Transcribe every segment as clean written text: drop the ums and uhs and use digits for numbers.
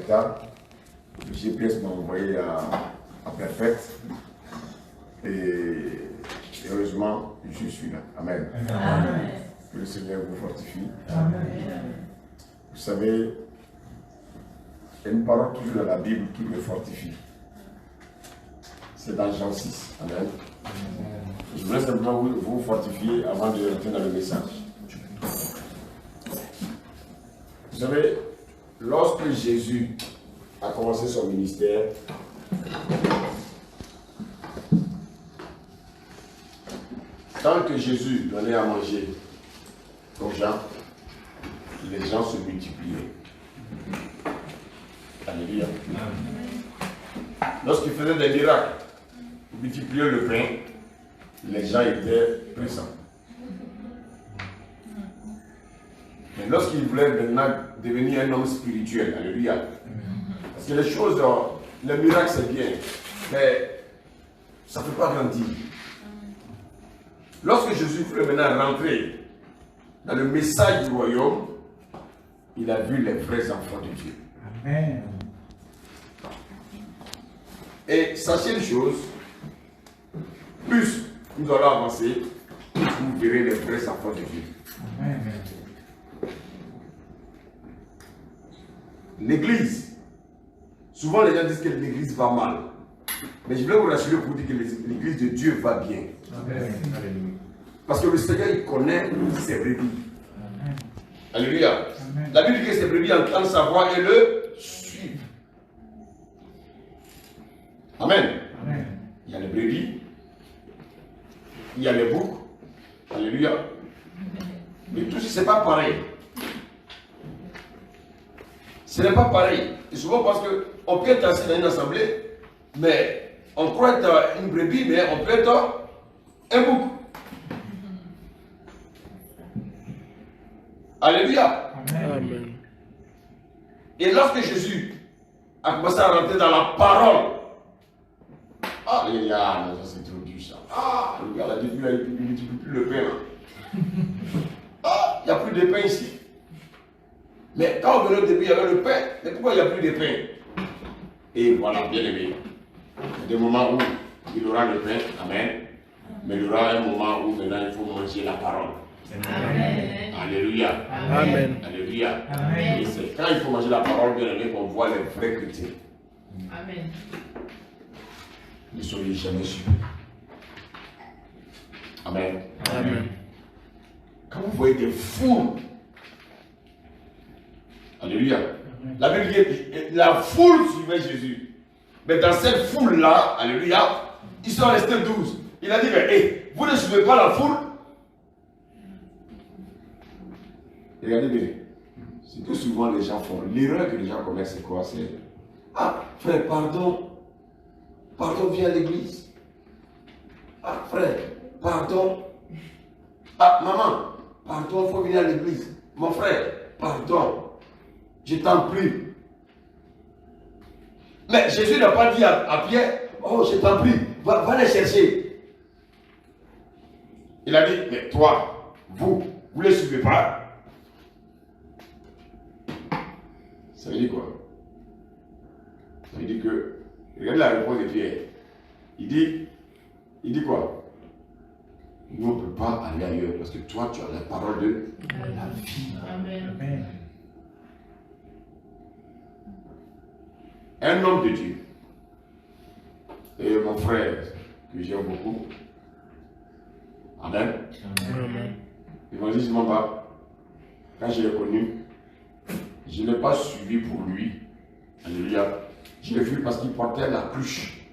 hectares. Le GPS m'a envoyé à Perfect. Et heureusement, je suis là. Amen. Amen. Que le Seigneur vous fortifie. Amen. Vous savez, il y a une parole toujours dans la Bible qui me fortifie. C'est dans Jean 6. Amen. Je voulais simplement vous fortifier avant de rentrer dans le message. Vous savez, lorsque Jésus a commencé son ministère, tant que Jésus donnait à manger aux gens, les gens se multipliaient. Alléluia. Lorsqu'il faisait des miracles, il multipliait le pain, les gens étaient présents. Mais lorsqu'il voulait maintenant devenir un homme spirituel, alléluia. Parce que les choses, les miracles c'est bien, mais ça ne peut pas grandir. Lorsque Jésus voulait maintenant rentrer dans le message du royaume, il a vu les vrais enfants de Dieu. Amen. Et sachez une chose, plus nous allons avancer, vous verrez les vrais enfants de Dieu. Amen. L'église, souvent les gens disent que l'église va mal. Mais je voulais vous rassurer pour vous dire que l'église de Dieu va bien. Amen. Parce que le Seigneur, il connaît ses brebis. Amen. Alléluia. Amen. La Bible dit que ses brebis entendent sa voix et le suivent. Amen. Amen. Il y a les brebis, il y a les boucs. Alléluia. Mais tout ça, ce n'est pas pareil. Ce n'est pas pareil. Et souvent parce qu'on peut être assis dans une assemblée, mais on croit être une brebis, mais on peut être un bouc. Alléluia. Amen. Et lorsque Jésus a commencé à rentrer dans la parole, ah, les gars, ça c'est trop dur ça. Ah, le gars, il ne multiplie plus le pain. Là. Ah, il n'y a plus de pain ici. Mais quand on venait au début, il y avait le pain. Mais pourquoi il n'y a plus de pain? Et voilà, bien aimé. Il y a des moments où il aura le pain, amen. Mais il y aura un moment où maintenant il faut manger la parole. Amen. Alléluia. Amen. Alléluia. Amen. Et c'est quand il faut manger la parole, bien aimé, qu'on voit les vrais chrétiens. Amen. Ne soyez jamais suivis. Amen. Amen. Quand vous voyez des foules, alléluia. La Bible dit la foule suivait Jésus. Mais dans cette foule-là, alléluia, ils sont restés 12. Il a dit, mais hey, vous ne suivez pas la foule? Regardez bien. C'est que souvent les gens font. L'erreur que les gens commettent, c'est quoi? C'est, ah, frère, pardon. Pardon, viens à l'église. Ah, frère, pardon. Ah, maman, pardon, il faut venir à l'église. Mon frère, pardon. Je t'en prie. Mais Jésus n'a pas dit à Pierre, oh, je t'en prie, va les chercher. Il a dit, mais toi, vous ne les suivez pas. Ça veut dire quoi? Ça veut dire que, regardez la réponse de Pierre. Il dit quoi? Nous, on ne peut pas aller ailleurs parce que toi, tu as la parole de la vie. Amen. Amen. Un homme de Dieu, et mon frère, que j'aime beaucoup, amen, l'évangile Mamba, quand je l'ai connu, je ne l'ai pas suivi pour lui, alléluia, je l'ai vu parce qu'il portait la cruche,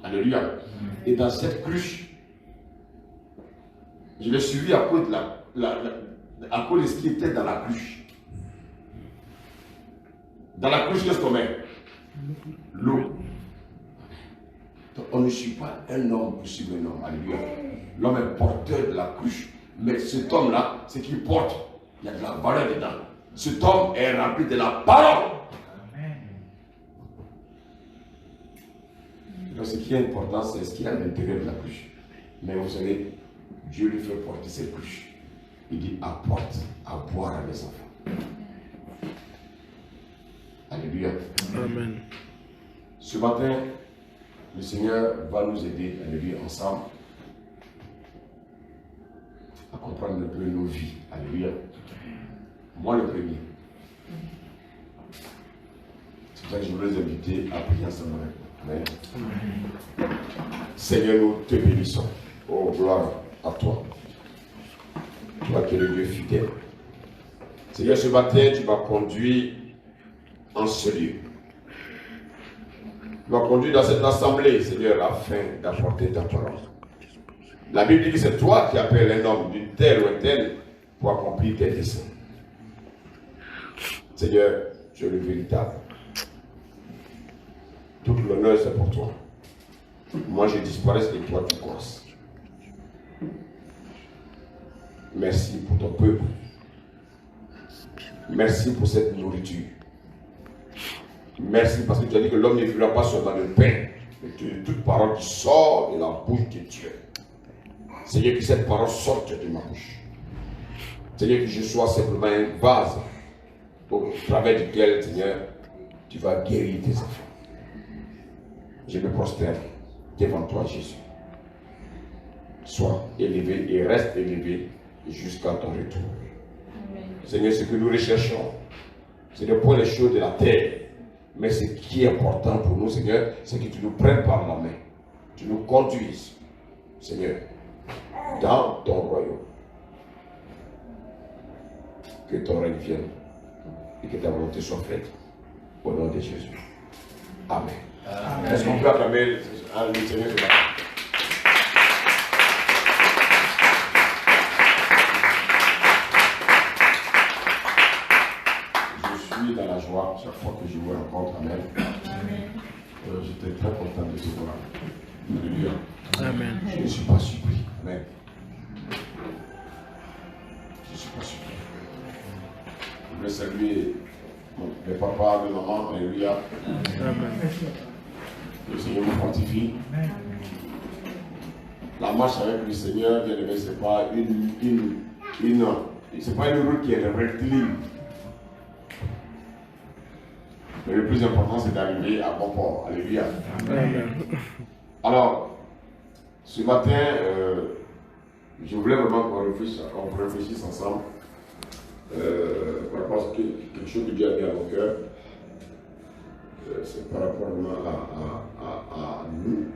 alléluia, et dans cette cruche, je l'ai suivi à cause à cause de ce qui était dans la cruche. Dans la cruche, qu'est-ce qu'on met? L'eau. Donc, on ne suit pas un homme pour suivre un homme. Alléluia. L'homme est porteur de la cruche. Mais cet homme-là, ce qu'il porte, il y a de la valeur dedans. Cet homme est rempli de la parole. Amen. Donc, ce qui est important, c'est ce qu'il y a à l'intérieur de la cruche. Mais vous savez, Dieu lui fait porter cette cruche. Il dit, apporte à boire à mes enfants. Alléluia. Amen. Ce matin, le Seigneur va nous aider, alléluia, ensemble, à comprendre un peu nos vies. Alléluia. Moi le premier. C'est pour ça que je voulais vous inviter à prier ensemble avec moi. Amen. Seigneur, nous te bénissons. Oh, gloire à toi. Toi qui es le Dieu fidèle. Seigneur, ce matin, tu m'as conduit en ce lieu. Tu m'as conduit dans cette assemblée, Seigneur, afin d'apporter ta parole. La Bible dit que c'est toi qui appelles un homme d'une telle ou une telle pour accomplir tes desseins. Seigneur, tu es le véritable. Tout l'honneur, c'est pour toi. Moi, je disparais et toi, tu commences. Merci pour ton peuple. Merci pour cette nourriture. Merci parce que tu as dit que l'homme ne vivra pas seulement de pain, mais de toute parole qui sort de la bouche de Dieu. Seigneur, que cette parole sorte de ma bouche. Seigneur, que je sois simplement un vase au travers duquel, Seigneur, tu vas guérir tes enfants. Je me prosterne devant toi, Jésus. Sois élevé et reste élevé jusqu'à ton retour. Amen. Seigneur, ce que nous recherchons, c'est de prendre les choses de la terre. Mais ce qui est important pour nous, Seigneur, c'est que tu nous prennes par la main. Tu nous conduises, Seigneur, dans ton royaume. Que ton règne vienne et que ta volonté soit faite. Au nom de Jésus. Amen. Amen. Est-ce qu'on peut acclamer le Seigneur ce matin? Dans la joie chaque fois que je vous rencontre. Amen. J'étais très content de te voir. Alléluia. Amen. Je ne suis pas surpris. Amen. Je ne suis pas surpris. Je voulais saluer mes papas, mes mamans. Alléluia. Amen. Le Seigneur me fortifie. La marche avec le Seigneur, bien aimé, ce n'est pas c'est pas une route qui est rectiligne. Mais le plus important, c'est d'arriver à bon port. Alléluia. Amen. Alors, ce matin, je voulais vraiment qu'on réfléchisse ensemble par rapport à quelque chose que Dieu a mis à mon cœur. C'est par rapport à nous,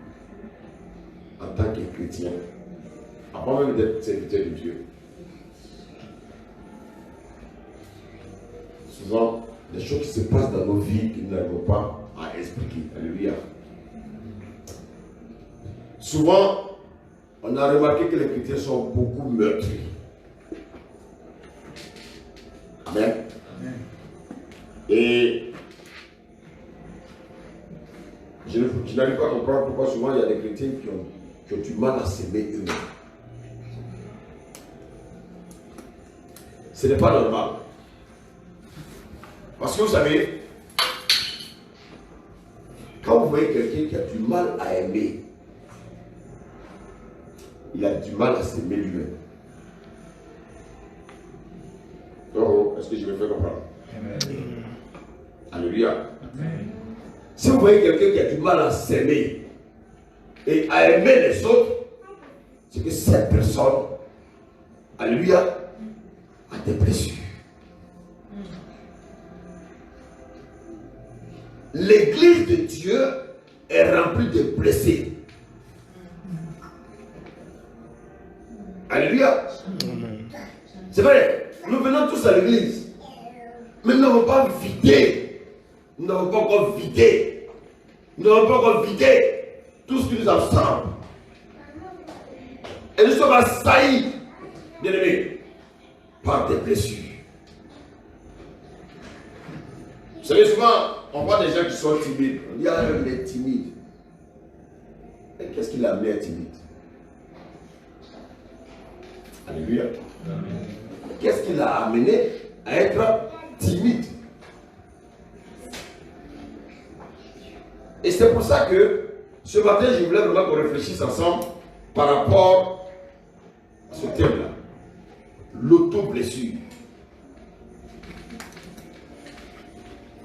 en tant que chrétiens, avant même d'être serviteurs de Dieu. Souvent, des choses qui se passent dans nos vies que nous n'arrivons pas à expliquer. Alléluia. Souvent, on a remarqué que les chrétiens sont beaucoup meurtris. Amen. Amen. Et je n'arrive pas à comprendre pourquoi souvent il y a des chrétiens qui ont du mal à s'aimer eux-mêmes. Ce n'est pas normal. Parce que vous savez, quand vous voyez quelqu'un qui a du mal à aimer, il a du mal à s'aimer lui-même. Oh, est-ce que je me fais comprendre? Amen. Alléluia. Amen. Si vous voyez quelqu'un qui a du mal à s'aimer et à aimer les autres, c'est que cette personne, alléluia, a des blessures. L'église de Dieu est remplie de blessés. Alléluia. C'est vrai, nous venons tous à l'église, mais nous n'avons pas vidé. Nous n'avons pas encore vidé. Nous n'avons pas encore vidé tout ce qui nous ressemble. Et nous sommes assaillis, bien aimés, par des blessures. Vous savez, souvent, on voit des gens qui sont timides. On dit, ah, il est timide. Et qu'est-ce qui l'a amené à être timide? Alléluia. Qu'est-ce qui l'a amené à être timide? Et c'est pour ça que ce matin, je voulais vraiment qu'on réfléchisse ensemble par rapport à ce thème-là. L'auto-blessure.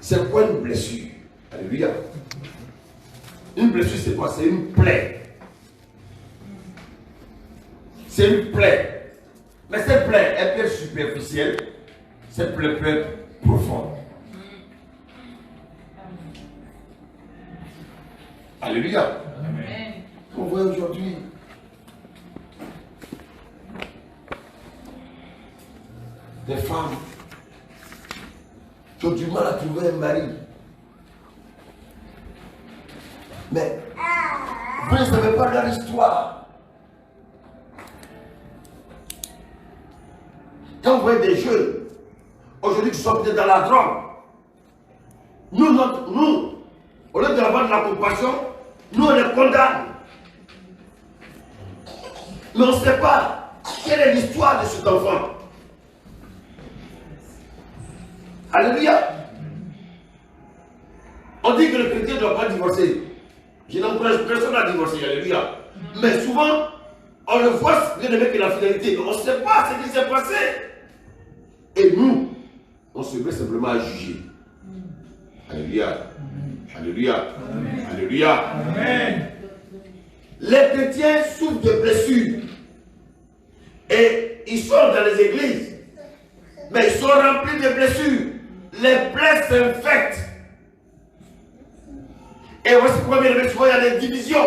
C'est quoi une blessure? Alléluia. Une blessure, c'est quoi? C'est une plaie. C'est une plaie. Mais cette plaie, elle peut être superficielle. Cette plaie peut être profonde. Alléluia. Amen. On voit aujourd'hui des femmes qui ont du mal à trouver un mari. Mais vous ne savez pas leur histoire. Quand vous voyez des jeunes, aujourd'hui qui sont peut-être dans la drogue, nous, au lieu d'avoir de la compassion, nous on les condamne. Mais on ne sait pas quelle est l'histoire de cet enfant. Alléluia. On dit que le chrétien ne doit pas divorcer. Je n'encourage personne à divorcer. Alléluia. Mais souvent, on le voit bien aimé que la fidélité. Mais on ne sait pas ce qui s'est passé. Et nous, on se met simplement à juger. Alléluia. Alléluia. Alléluia. Amen. Les chrétiens souffrent de blessures. Et ils sont dans les églises. Mais ils sont remplis de blessures. Les plaies s'infectent. Et voici pourquoi, bien aimé, souvent il y a des divisions.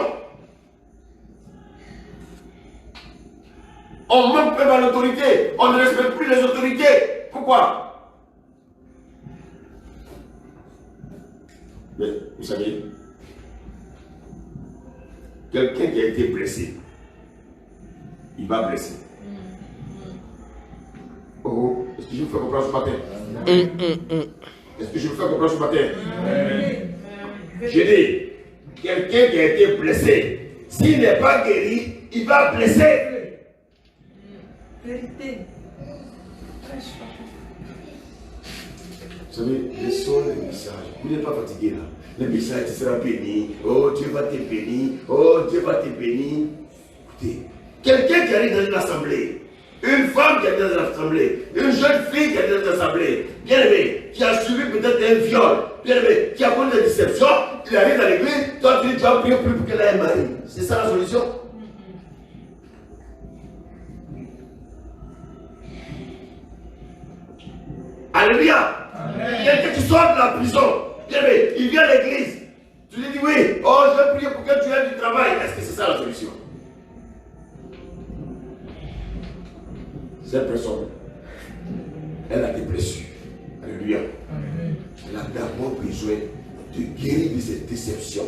On manque même à l'autorité. On ne respecte plus les autorités. Pourquoi? Mais vous savez, quelqu'un qui a été blessé, il va blesser. Oh, est-ce que je vous fais comprendre ce matin? Est-ce que je vous fais comprendre ce matin? Je dis, quelqu'un qui a été blessé, s'il n'est pas guéri, il va blesser. Vérité. Vous savez, les sons, les messages, vous n'êtes pas fatigué là. Les messages, tu seras béni. Oh, Dieu va te bénir. Oh, Dieu va te bénir. Écoutez, quelqu'un qui arrive dans une assemblée, une femme qui arrive dans une assemblée, une jeune fille qui arrive dans une assemblée, bien aimé, qui a subi peut-être un viol, bien aimé, qui a connu des déceptions, il arrive dans l'église, toi tu dis, tu vas prier pour qu'elle ait un mari. C'est ça la solution? Alléluia. Quelqu'un qui sort de la prison, bien aimé, il vient à l'église, tu lui dis oui, oh je vais prier pour que tu aies du travail. Est-ce que c'est ça la solution? Cette personne, elle a des blessures. Alléluia. Elle a d'abord besoin de guérir de ses déceptions.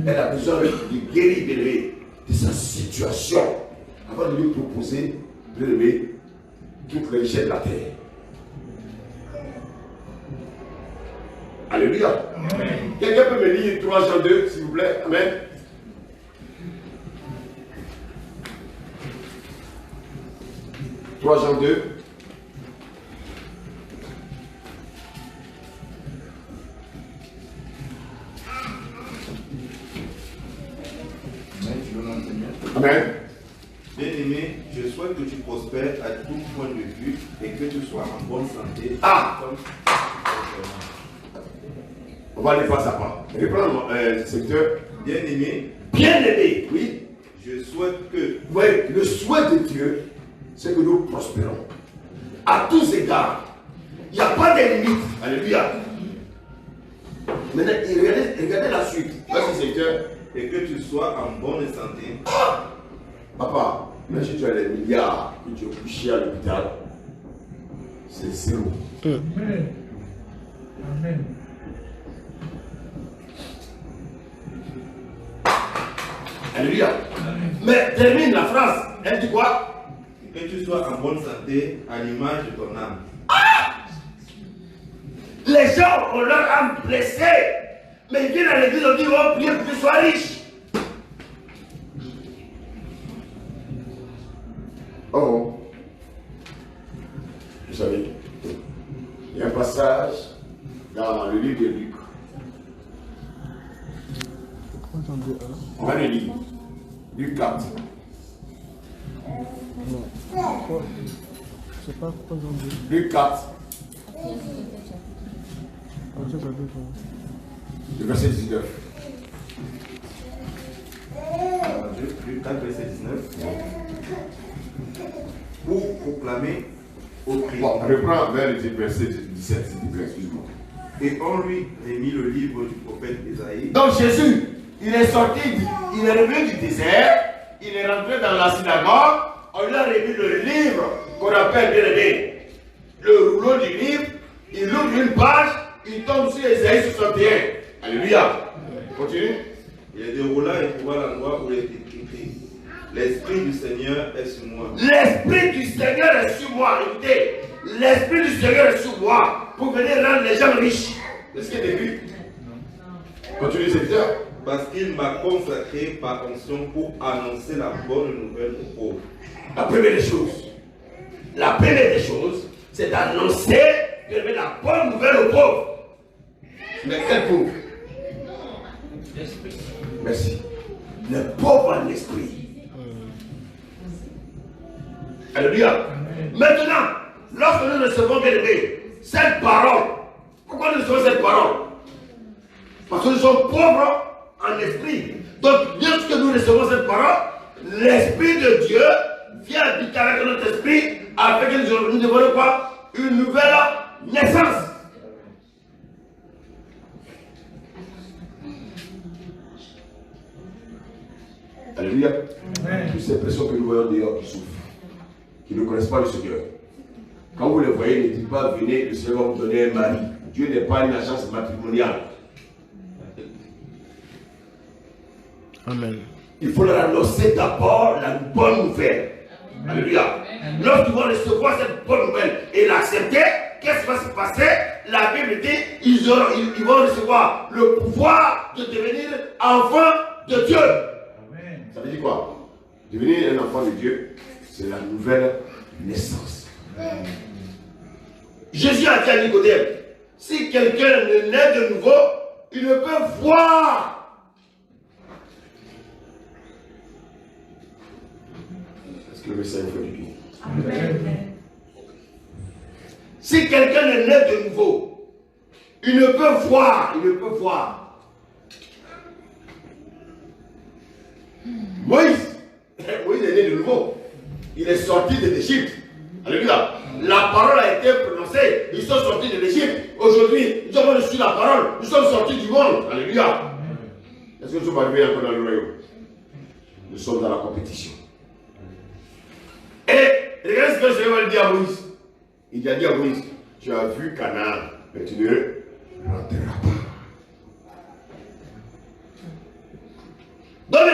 Elle a besoin de guérir de sa situation avant de lui proposer de lever toutes les richesses de la terre. Alléluia. Quelqu'un peut me lire 3 Jean 2, s'il vous plaît? Amen. Jean 2. Amen. Bien-aimé, je souhaite que tu prospères à tout point de vue et que tu sois en bonne santé. Ah! On va aller face à pas. Reprends le secteur. Bien-aimé. Bien-aimé, oui. Je souhaite que. Oui, le souhait de Dieu, c'est que nous prospérons. À tous égards. Il n'y a pas de limite. Alléluia. Maintenant, regardez la suite. Vas-y, secteur. Et que tu sois en bonne santé. Ah! Papa, même si tu as les milliards que tu as couché à l'hôpital, c'est zéro. Amen. Amen. Alléluia. Mais termine la phrase. Elle dit quoi? Que tu sois en bonne santé à l'image de ton âme. Ah! Les gens ont leur âme blessée. Mais ils viennent à l'église et disent, oh, priez pour que tu sois riche. Oh. Vous savez, il y a un passage dans le livre de Luc. On va le lire. Luc 4. Non. C'est pas 3 Jean 2. Luc 4. Le verset 19. Luc 4, verset 19. Pour proclamer au Christ. Bon, reprends vers le verset 17, s'il te plaît, excuse-moi. Et on lui remit le livre du prophète Isaïe. Donc Jésus, il est sorti, il est revenu du désert, il est rentré dans la synagogue, on lui a remis le livre qu'on appelle bien aimé, le rouleau du livre, il ouvre une page, il tombe sur Isaïe 61. Alléluia. Continue. Il déroula et trouva l'endroit où il était écrit. L'Esprit du Seigneur est sur moi. L'Esprit du Seigneur est sur moi. Écoutez, l'Esprit du Seigneur est sur moi pour venir rendre les gens riches. Est-ce qu'il est écrit? Continue, serviteur. Parce qu'il m'a consacré par onction pour annoncer la bonne nouvelle aux pauvres. La première des choses, c'est d'annoncer la bonne nouvelle aux pauvres. Mais quel pauvre? Merci. Les pauvres en esprit. Alléluia. Maintenant, lorsque nous recevons, bien aimé, cette parole, pourquoi nous recevons cette parole? Parce que nous sommes pauvres en esprit. Donc, lorsque nous recevons cette parole, l'Esprit de Dieu vient habiter avec notre esprit afin que nous devons quoi? Une nouvelle naissance. Alléluia. Toutes ces personnes que nous voyons dehors qui souffrent, qui ne connaissent pas le Seigneur. Quand vous les voyez, ne dites pas venez, le Seigneur va vous donner un mari. Dieu n'est pas une agence matrimoniale. Amen. Il faut leur annoncer d'abord la bonne nouvelle. Alléluia. Lorsqu'ils vont recevoir cette bonne nouvelle et l'accepter, qu'est-ce qui va se passer? La Bible dit ils vont recevoir le pouvoir de devenir enfants de Dieu. Amen. Ça veut dire quoi? Devenir un enfant de Dieu, c'est la nouvelle naissance. Amen. Jésus a dit à Nicodème, si quelqu'un ne naît de nouveau, il ne peut voir. Est-ce que le message fait du bien? Amen. Si quelqu'un ne naît de nouveau, il ne peut voir, Moïse est né de nouveau. Il est sorti de l'Égypte. Alléluia. La parole a été prononcée. Ils sont sortis de l'Égypte. Aujourd'hui, nous avons reçu la parole. Nous sommes sortis du monde. Alléluia. Est-ce que nous sommes arrivés encore dans le royaume? Nous sommes dans la compétition. Et regardez ce que le Seigneur dit à Moïse. Il a dit à Moïse, tu as vu Canaan, mais tu ne rentreras pas. Donc,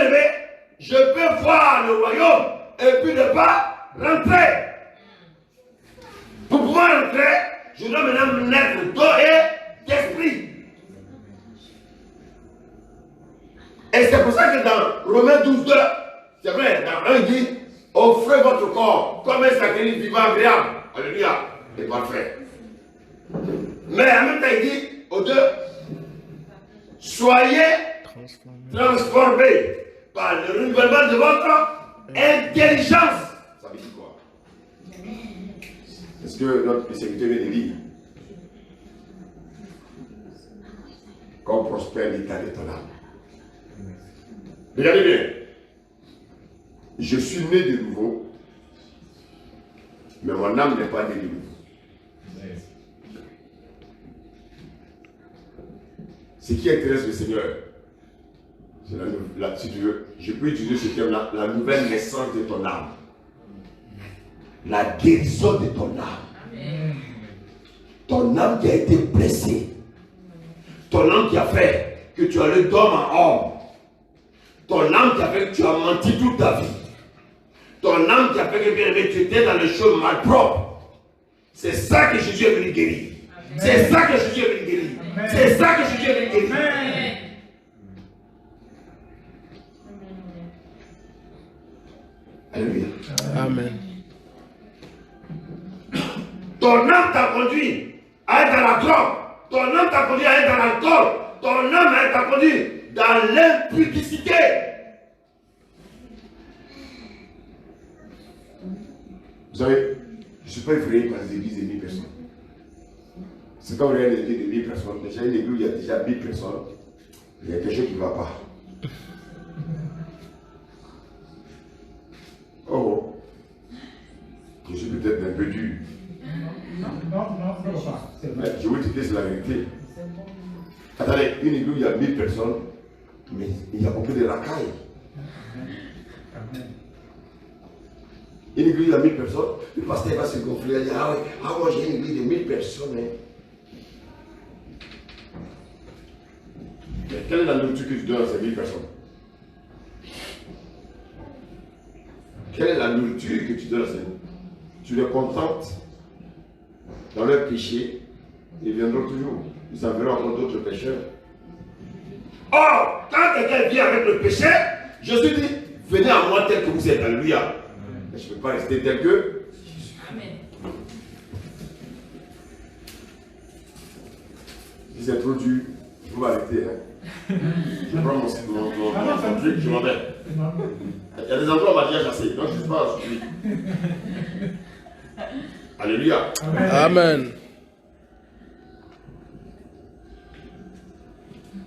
je peux voir le royaume et puis ne pas rentrer. Pour pouvoir rentrer, je dois maintenant me naître d'eau et d'esprit. Et c'est pour ça que dans Romains 12, c'est vrai, dans 1, il dit, offrez votre corps comme un sacrifice vivant agréable. Alléluia. Et parfait. Mais en même temps, il dit aux deux, soyez transformés par le renouvellement de votre intelligence. Ça veut dire quoi? Est-ce que notre spécialité vient de lire? Comme prospère l'état de ton âme. Regardez bien. Je suis né de nouveau, mais mon âme n'est pas née de nouveau. Ce qui intéresse le Seigneur, c'est si tu veux, je peux utiliser ce terme-là, la nouvelle naissance de ton âme. La guérison de ton âme. Amen. Ton âme qui a été blessée. Ton âme qui a fait que tu as le d'homme en homme. Ton âme qui a fait que tu as menti toute ta vie. Ton âme qui a fait que bien aimé, tu étais dans le chemin malpropre. C'est ça que Jésus est venu guérir. C'est ça que Jésus est venu guérir. C'est ça que Jésus est venu guérir. Alléluia. Amen. Ton âme t'a conduit à être dans la drogue. Ton âme t'a conduit à être dans l'alcool. Ton âme t'a conduit dans l'impudicité. Vous savez, je ne suis pas effrayé par les églises et les personnes. C'est comme une église de 1000 personnes. Déjà, une église où il y a déjà 1000 personnes. Il y a quelque chose qui ne va pas. Oh, je suis peut-être un peu dur. Non, ça va pas. C'est Mais vrai. je vous dis que c'est la vérité. Attendez, une église où il y a 1000 personnes, mais il y a beaucoup de racailles. Amen. Une église où il y a 1000 personnes, le pasteur va se gonfler, il va dire, ah ouais, moi j'ai une église de 1000 personnes. Hein. Mais quelle est la nourriture que tu donnes à ces 1000 personnes? Quelle est la nourriture que tu donnes à ces 1000? Tu les contentes dans leur péché, ils viendront toujours. Ils enverront encore d'autres pécheurs. Or, quand quelqu'un vient avec le péché, Jésus dit, venez à moi tel que vous êtes. Alléluia. Mais je ne peux pas rester tel que. Amen. Si c'est trop dur, vous m'arrêtez. Hein. Je prends mon truc, je m'en vais. Il y a des endroits où on m'a déjà chassé, donc je ne suis pas suivi. Alléluia. Amen.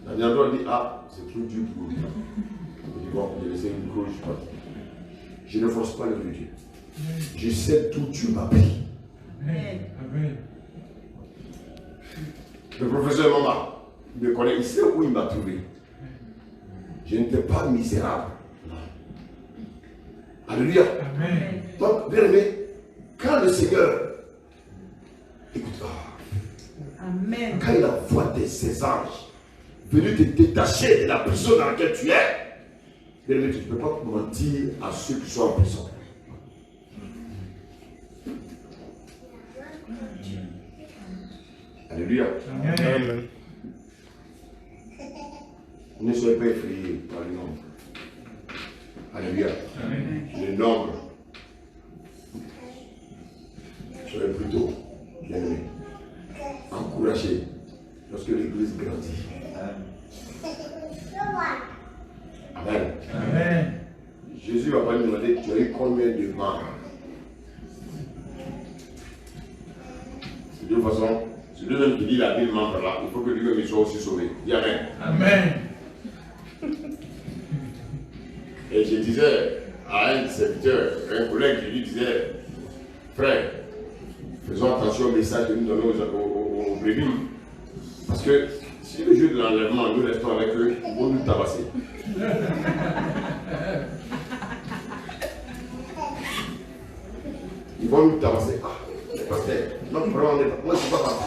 La dernière dit, ah, c'est trop dur pour lui. Je dis, bon, j'ai laissé une couche, je pense. Je ne force pas le Dieu. Je sais d'où tu m'as pris. Amen. Le professeur Mama, il me connaît, il sait où il m'a trouvé. Je n'étais pas misérable. Alléluia. Amen. Donc, bien aimé, quand le Seigneur, écoute, Amen. quand il envoie ses anges venus te détacher de la prison dans laquelle tu es, bien aimé, tu ne peux pas mentir à ceux qui sont en prison. Alléluia. Amen. Ne soyez pas effrayés par le nombre. Alléluia. Le nombre. Soyez plutôt bien-aimés. Encouragés lorsque l'église grandit. Amen. Amen. Jésus ne va pas nous demander, tu as eu combien de membres? De toute façon, c'est lui-même qui dit la Bible membre là, il faut que lui-même soit aussi sauvé. Dis Amen. Amen. Et je disais à un serviteur, un collègue, je lui disais, frère, faisons attention au message que nous donnons aux brebis. Parce que si le jour de l'enlèvement, nous restons avec eux, ils vont nous tabasser. Ils vont nous tabasser. Ah, le pasteur, non, vraiment, moi je ne suis pas parti.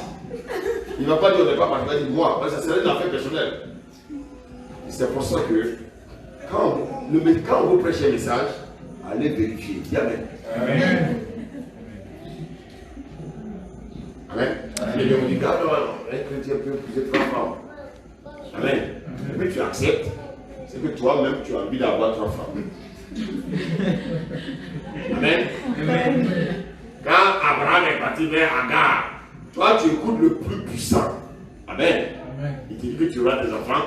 Il ne va pas dire on n'est pas parti, il va dire moi, parce que ça serait une affaire personnelle. C'est pour ça que quand vous prêchez un message, allez vérifier. Dis Amen. Amen. Amen. Et on dit, un chrétien peut épouser 3 femmes. Amen. Et puis tu acceptes, c'est que toi-même tu as envie d'avoir 3 femmes. Amen. Quand Abraham est parti vers Agar, toi tu écoutes le plus puissant. Amen. Il te dit que tu auras des enfants.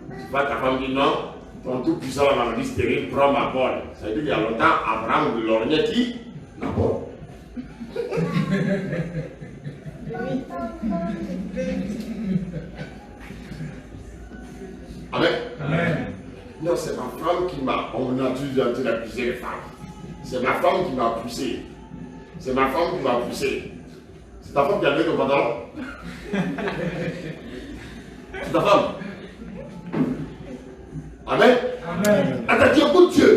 Tu vois, ta femme dit non, ton tout puissant va me dire stérile, prends ma bonne. Ça veut dire qu'il y a longtemps, Abraham de l'ornier qui la bonne. Amen. Amen. Non, c'est ma femme qui m'a. On a tous d'accuser les femmes. C'est ma femme qui m'a poussé. C'est ma femme qui m'a poussé. C'est ta femme qui a levé ton pantalon. C'est ta femme. Amen. Amen. Attends, tu écoutes Dieu.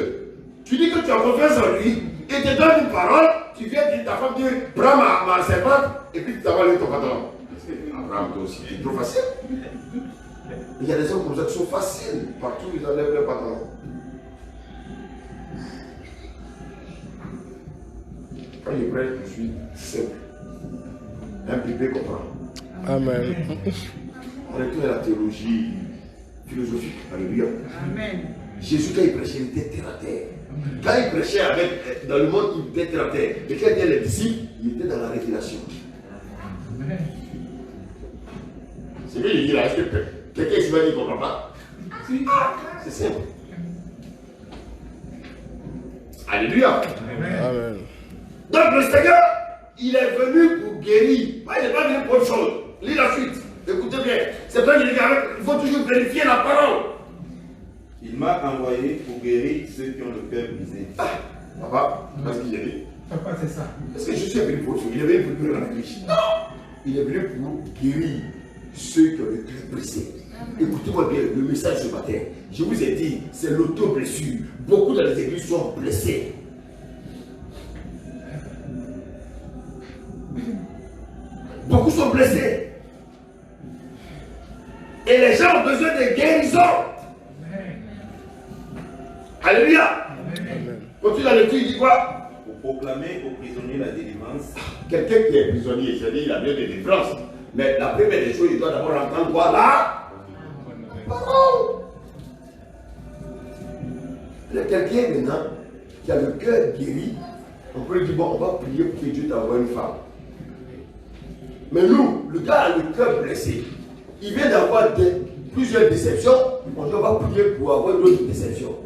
Tu dis que tu as confiance en lui. Et te donne une parole. Tu viens dire ta femme dit prends ma servante. Et puis tu t'as levé ton pantalon. Abraham, toi aussi, c'est trop facile. Il y a des hommes comme ça qui sont faciles. Partout, ils enlèvent leur pantalon. Quand je prêche, je suis simple. Un bébé comprend. Amen. On est tous dans la théologie philosophique. Alléluia. Amen. Jésus, quand il prêchait, il était terre à terre. Quand il prêchait dans le monde, il était terre à terre. Mais quand il y a les disciples, il était dans la révélation. Amen. C'est bien, il dit là, est-ce que quelqu'un ici va dire qu'on ne comprend pas? C'est simple. Alléluia. Amen. Donc le Seigneur, il est venu pour guérir. Il n'est pas venu pour autre chose. Lis la suite. Écoutez bien. C'est vrai qu'il faut toujours vérifier la parole. Il m'a envoyé pour guérir ceux qui ont le cœur brisé. Ah, papa, qu'est-ce qu'il a dit? Papa, c'est ça. Est-ce que je suis venu pour ça? Il est venu pour guérir la Bible. Non! Il est venu pour guérir ceux qui ont le cœur brisé. Écoutez-moi bien, le message ce matin. Je vous ai dit, c'est l'auto-blessure. Beaucoup dans les églises sont blessés. Beaucoup sont blessés. Et les gens ont besoin de guérison. Alléluia. Continue la lecture, il dit quoi? Pour proclamer aux prisonniers la délivrance. Quelqu'un qui est prisonnier, c'est-à-dire il a besoin de délivrance. Mais la première des choses, il doit d'abord entendre quoi là? Parole. Il y a quelqu'un maintenant qui a le cœur guéri. On peut lui dire, bon, on va prier pour que Dieu t'envoie une femme. Mais nous, le gars a le cœur blessé. Il vient d'avoir plusieurs déceptions. On dit, on va prier pour avoir d'autres déceptions.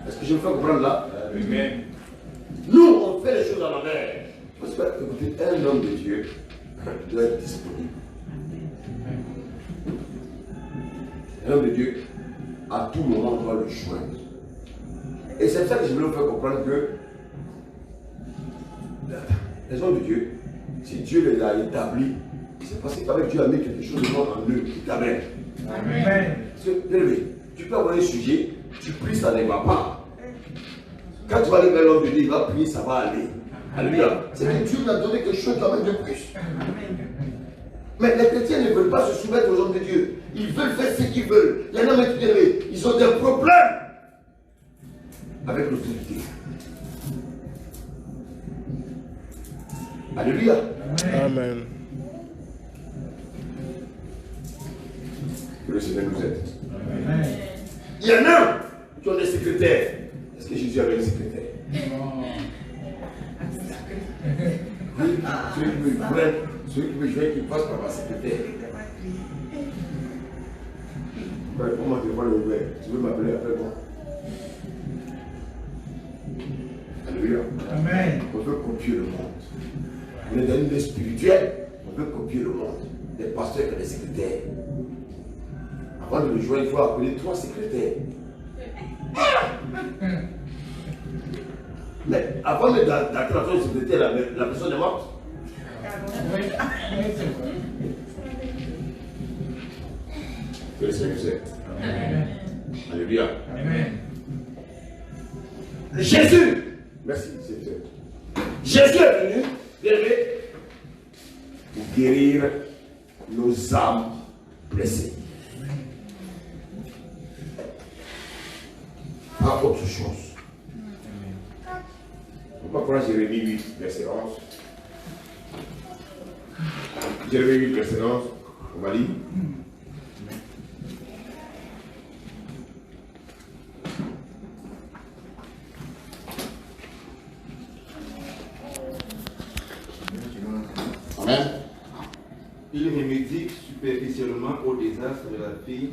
Est-ce que je me fais comprendre là? Amen. Nous, on fait les choses à l'envers. Parce que, écoutez, un homme de Dieu doit être disponible. Un homme de Dieu, à tout moment, on doit le joindre. Et c'est ça que je voulais vous faire comprendre que les hommes de Dieu, si Dieu les a établis, c'est parce qu'avec Dieu a mis quelque chose de bon en eux qui t'amène. Amen. Parce que, bien aimé, tu peux avoir un sujet, tu pries, ça ne va pas. Quand tu vas aller vers l'homme de Dieu, il va prier, ça va aller. Alléluia. C'est que Dieu lui a donné quelque chose quand même de plus. Mais les chrétiens ne veulent pas se soumettre aux hommes de Dieu. Ils veulent faire ce qu'ils veulent. Il y en a même qui ils ont des problèmes avec l'autorité. Alléluia. Amen. Que le Seigneur nous aide. Amen. Il y en a qui ont des secrétaires. Est-ce que Jésus avait des secrétaires? Oui, celui qui me prenne, celui qui me joint, qui passe par ma secrétaire. Comment tu vois le ouvert? Tu veux m'appeler après moi? Alléluia. Amen. On veut copier le monde. On est dans une vie spirituelle, on veut copier le monde. Des pasteurs et des secrétaires. Avant de le joindre, il faut appeler 3 secrétaires. Mais avant d'attraper le secrétaire, la personne est morte. Que le Seigneur nous aide. Amen. Alléluia. Amen. Jésus, merci Seigneur. Jésus est venu, bien aimé, pour guérir nos âmes blessées. Pas autre chose. On va prendre Jérémie 8, verset 11. Jérémie 8, verset 11. On va lire. Amen. Il remédie superficiellement au désastre de la fille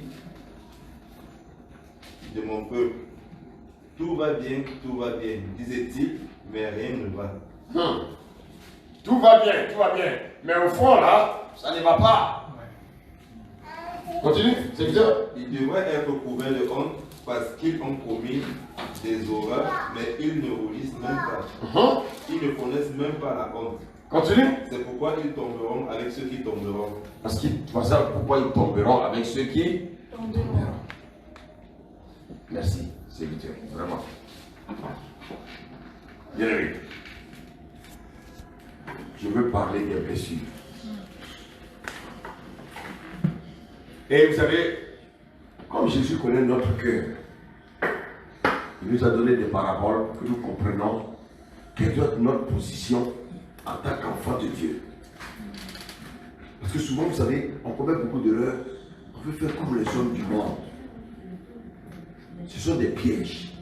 de mon peuple. Tout va bien, disait-il, mais rien ne va. Tout va bien. Mais au fond, là, ça ne va pas. Continue, c'est bien. Ils devraient être couverts de honte parce qu'ils ont commis des horreurs, mais ils ne roulissent même pas. Ils ne connaissent même pas la honte. Continue. C'est pourquoi ils tomberont avec ceux qui tomberont. Parce que pourquoi ils tomberont avec ceux qui tomberont. Merci, serviteur, vraiment. Bien aimé, je veux parler des blessures. Et vous savez, comme Jésus connaît notre cœur, il nous a donné des paraboles pour que nous comprenions quelle est notre position en tant qu'enfant de Dieu. Parce que souvent, vous savez, on commet beaucoup d'erreurs. On veut faire comme les hommes du monde. Ce sont des pièges.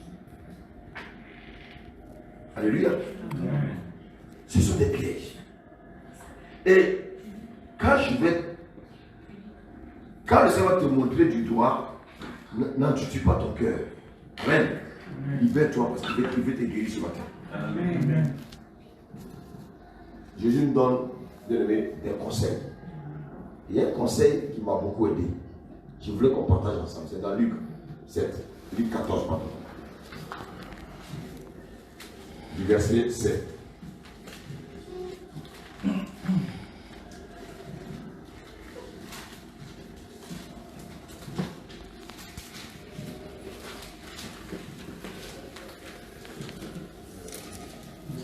Alléluia. Ce sont des pièges. Et quand le Seigneur va te montrer du doigt, n'entretue pas ton cœur. Amen. Libère-toi parce qu'il veut te guérir ce matin. Amen. Jésus nous donne Bien-aimé, des conseils. Il y a un conseil qui m'a beaucoup aidé. Je voulais qu'on partage ensemble. C'est dans Luc 7, Luc 14, pardon. Du verset 7.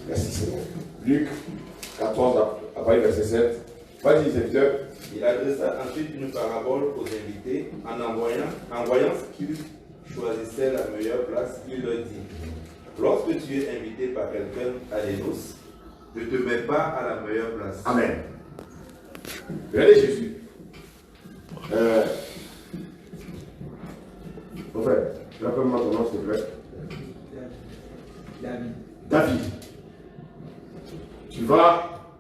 Merci Seigneur. Luc 14, après verset 7. Vas-y, serviteur. Il adressa ensuite une parabole aux invités en voyant ce qu'ils choisissaient la meilleure place. Il leur dit: lorsque tu es invité par quelqu'un à des noces, ne te mets pas à la meilleure place. Amen. Regardez Jésus. Mon frère, rappelle-moi ton nom, s'il te plaît. David. David.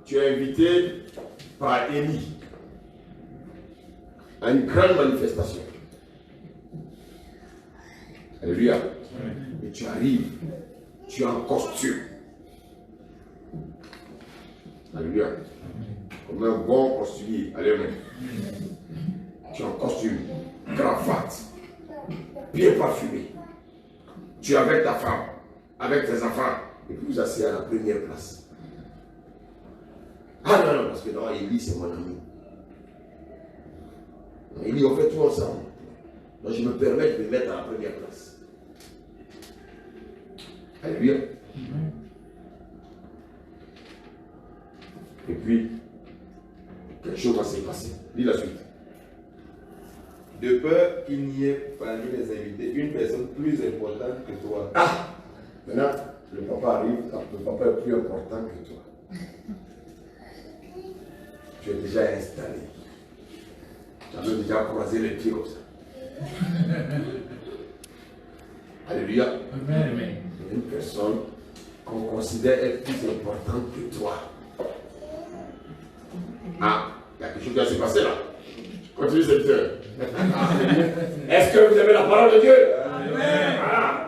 Tu es invité par Élie à une grande manifestation. Alléluia. Et tu arrives, tu es en costume. Alléluia. Comme un bon costumier. Alléluia. Tu es en costume, cravate, bien parfumé. Tu es avec ta femme, avec tes enfants, et puis vous asseyez à la première place. Ah non, non, parce que non, Élie, c'est mon ami. Élie, on fait tout ensemble. Donc je me permets de me mettre à la première place. Alléluia. Et puis, quelque chose va se passer. Lis la suite. De peur qu'il n'y ait parmi les invités une personne plus importante que toi. Ah! Maintenant, le papa arrive, le papa est plus important que toi. Tu es déjà installé. Tu as même déjà croisé les pieds comme ça. Alléluia. Amen. Une personne qu'on considère être plus importante que toi. Ah, il y a quelque chose qui va se passer là. Continue cette heure. Est-ce que vous aimez la parole de Dieu? Amen. Voilà.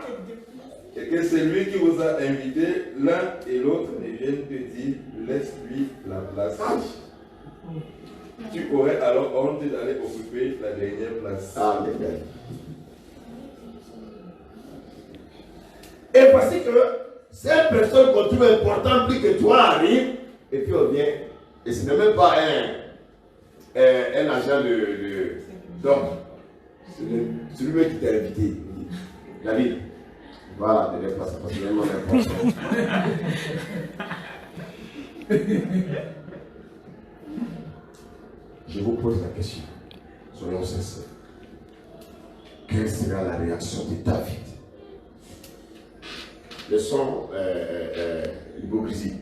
Et que celui qui vous a invité, l'un et l'autre, ne vienne te dire: laisse-lui la place. Tu aurais alors honte d'aller occuper la dernière place. Amen. Et voici que cette personne qu'on trouve importante plus que toi arrive, et puis on vient, et ce n'est même pas un agent d'ordre. C'est lui-même qui t'a invité. Il dit: David, voilà, dernière place, parce qu'il est vraiment important. Je vous pose la question, soyons sincères. Quelle sera la réaction de David? Leçon l'hypocrisie.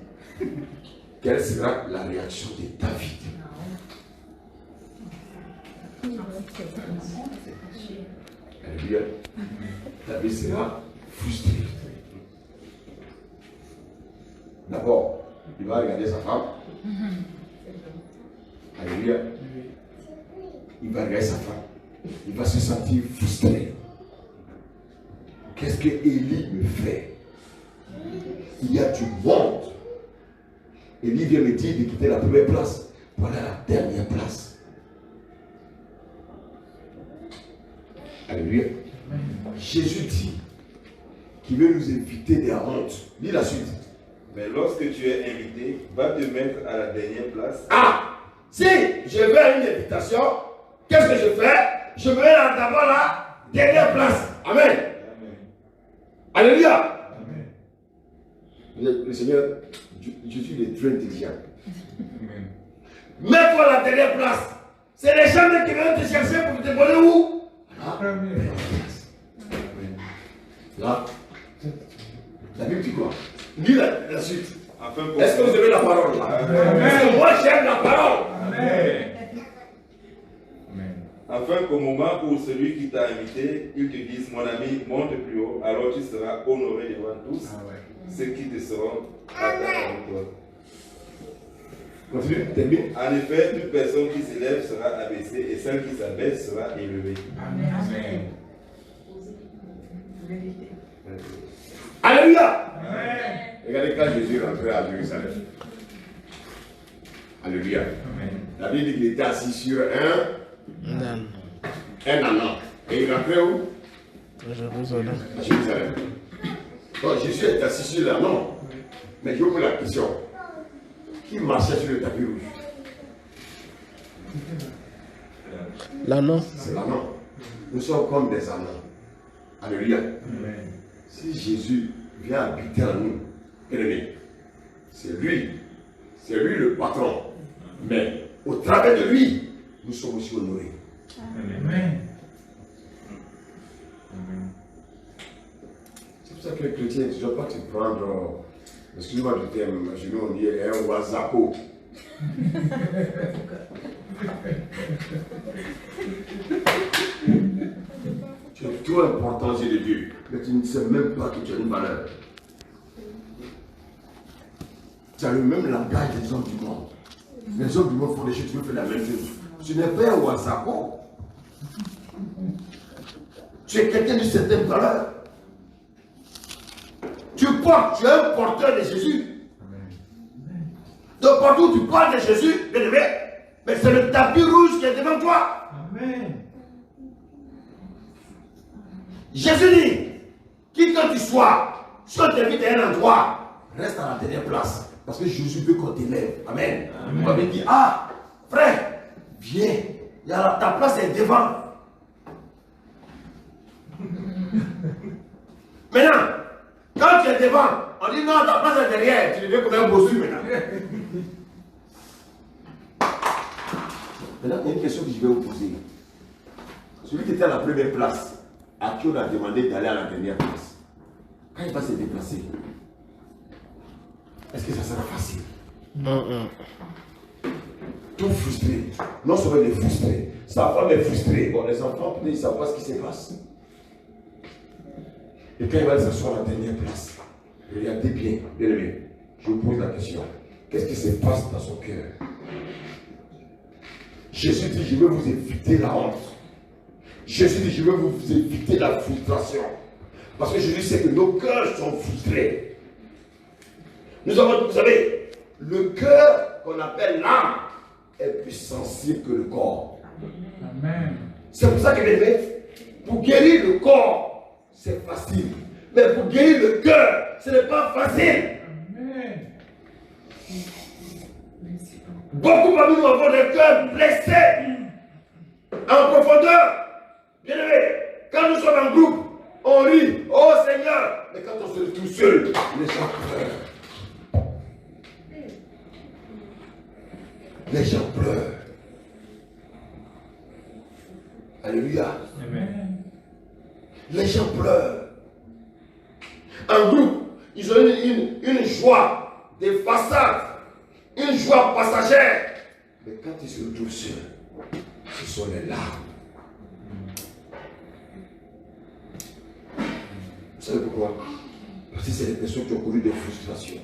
Quelle sera la réaction de David? Alléluia. David sera frustré. D'abord, il va regarder sa femme. Alléluia. Il va regarder sa femme. Il va se sentir frustré. Qu'est-ce que Élie me fait? Il y a du monde. Élie vient me dire de quitter la première place pour aller à la dernière place. Alléluia. Jésus dit qu'il veut nous éviter des hontes. Lis la suite. Mais lorsque tu es invité, va te mettre à la dernière place. Ah! Si je vais à une invitation, qu'est-ce que je fais? Je me mets d'abord la dernière place. Amen. Amen. Alléluia. Le Seigneur, Jésus est très intelligent. Mets-toi à la dernière place. C'est les gens qui viennent te chercher pour te demander où? Là. La Bible dit quoi? Lis la suite. Est-ce que vous aimez la parole là? Parce que moi j'aime la parole. Amen. Afin qu'au moment où celui qui t'a invité, il te dise: mon ami, monte plus haut, alors tu seras honoré devant tous ceux qui te seront attachés avec toi. Continue, termine. En effet, toute personne qui s'élève sera abaissée et celle qui s'abaisse sera élevée. Amen. Alléluia. Amen. Regardez quand Jésus rentrait à Jérusalem. Alléluia. Amen. La Bible dit qu'il était assis sur un âne. Et il rentrait où? À Jérusalem. Donc Jésus est assis sur l'âne. Mais je vous pose la question. Qui marchait sur le tapis rouge? L'âne. C'est l'âne. Nous sommes comme des ânes. Alléluia. Amen. Si Jésus vient habiter en nous, bien-aimé, c'est lui le patron. Mais au travers de lui, nous sommes aussi honorés. Amen. C'est pour ça que les chrétiens, tu ne dois pas te prendre, excuse-moi du terme, chez nous on dit un wazapo. Tu es trop important aux yeux de Dieu, mais tu ne sais même pas que tu as une valeur. Tu as le même langage des hommes du monde. Les hommes du monde font des choses, tu veux faire la même chose. Tu n'es pas un wazapo. Tu es quelqu'un de certaine valeur. Tu es un porteur de Jésus. Donc partout où tu parles de Jésus, bien aimé, mais c'est le tapis rouge qui est devant toi. Amen. Jésus dit, qui que tu sois, si on t'invite à un endroit, reste à la dernière place. Parce que Jésus veut qu'on t'élève. Amen. On va me dire, ah, frère, viens, ta place est devant. Maintenant, quand tu es devant, on dit non, ta place est derrière, tu deviens comme un bossu maintenant. Maintenant, il y a une question que je vais vous poser. Celui qui était à la première place, à qui on a demandé d'aller à la dernière place, quand il va se déplacer, est-ce que ça sera facile? Tout frustré. Non seulement il est frustré, sa femme est frustrée. Bon, les enfants, ils ne savent pas ce qui se passe. Et quand il va s'asseoir à la dernière place, regardez bien, bien aimé, je vous pose la question. Qu'est-ce qui se passe dans son cœur? Jésus dit, je veux vous éviter la honte. Jésus dit, je veux vous éviter la frustration. Parce que Jésus sait que nos cœurs sont frustrés. Nous avons, vous savez, le cœur qu'on appelle l'âme est plus sensible que le corps. Amen. C'est pour ça que, bien aimé, pour guérir le corps, c'est facile. Mais pour guérir le cœur, ce n'est pas facile. Amen. Beaucoup parmi nous avons des cœurs blessés en profondeur. Bien aimé, quand nous sommes en groupe, on rit, oh Seigneur. Mais quand on se retrouve tout seul, les gens pleurent. Les gens pleurent. Alléluia. Amen. Les gens pleurent. En groupe, ils ont une joie de façade, une joie passagère. Mais quand ils se retrouvent seuls, ce sont les larmes. Vous savez pourquoi? Parce que c'est des personnes qui ont connu des frustrations.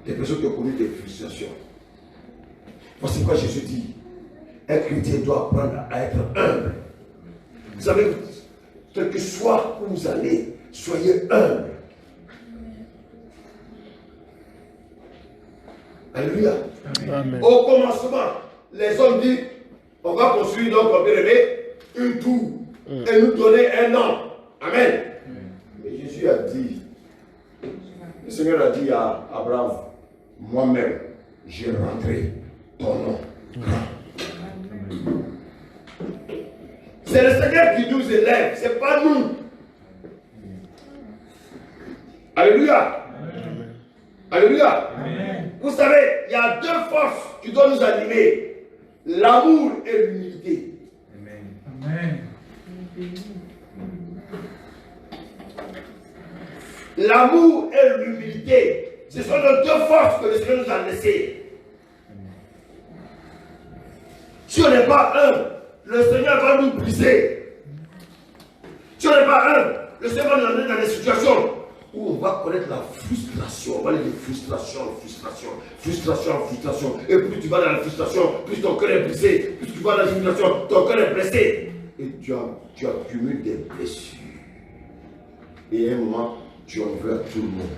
Des personnes qui ont connu des frustrations. Voici quoi Jésus dit. Un chrétien doit apprendre à être humble. Vous savez, quel que soit où vous allez, soyez humble. Alléluia. Amen. Au commencement, les hommes disent, on va construire donc, bien aimé, une tour et nous donner un nom. Amen. Mais Jésus a dit, le Seigneur a dit à Abraham, moi-même, j'ai rentré ton nom. C'est le Seigneur qui nous élève, ce n'est pas nous. Alléluia. Amen. Alléluia. Amen. Vous savez, il y a deux forces qui doivent nous animer. L'amour et l'humilité. Amen. L'amour et l'humilité, ce sont les deux forces que le Seigneur nous a laissées. Si on n'est pas un, le Seigneur va nous briser. Si on n'est pas un, le Seigneur va nous amener dans des situations où on va connaître la frustration. On va aller de frustration en frustration, frustration en frustration. Et plus tu vas dans la frustration, plus ton cœur est brisé. Plus tu vas dans la frustration, ton cœur est blessé. Et tu accumules des blessures. Et à un moment, tu en veux à tout le monde.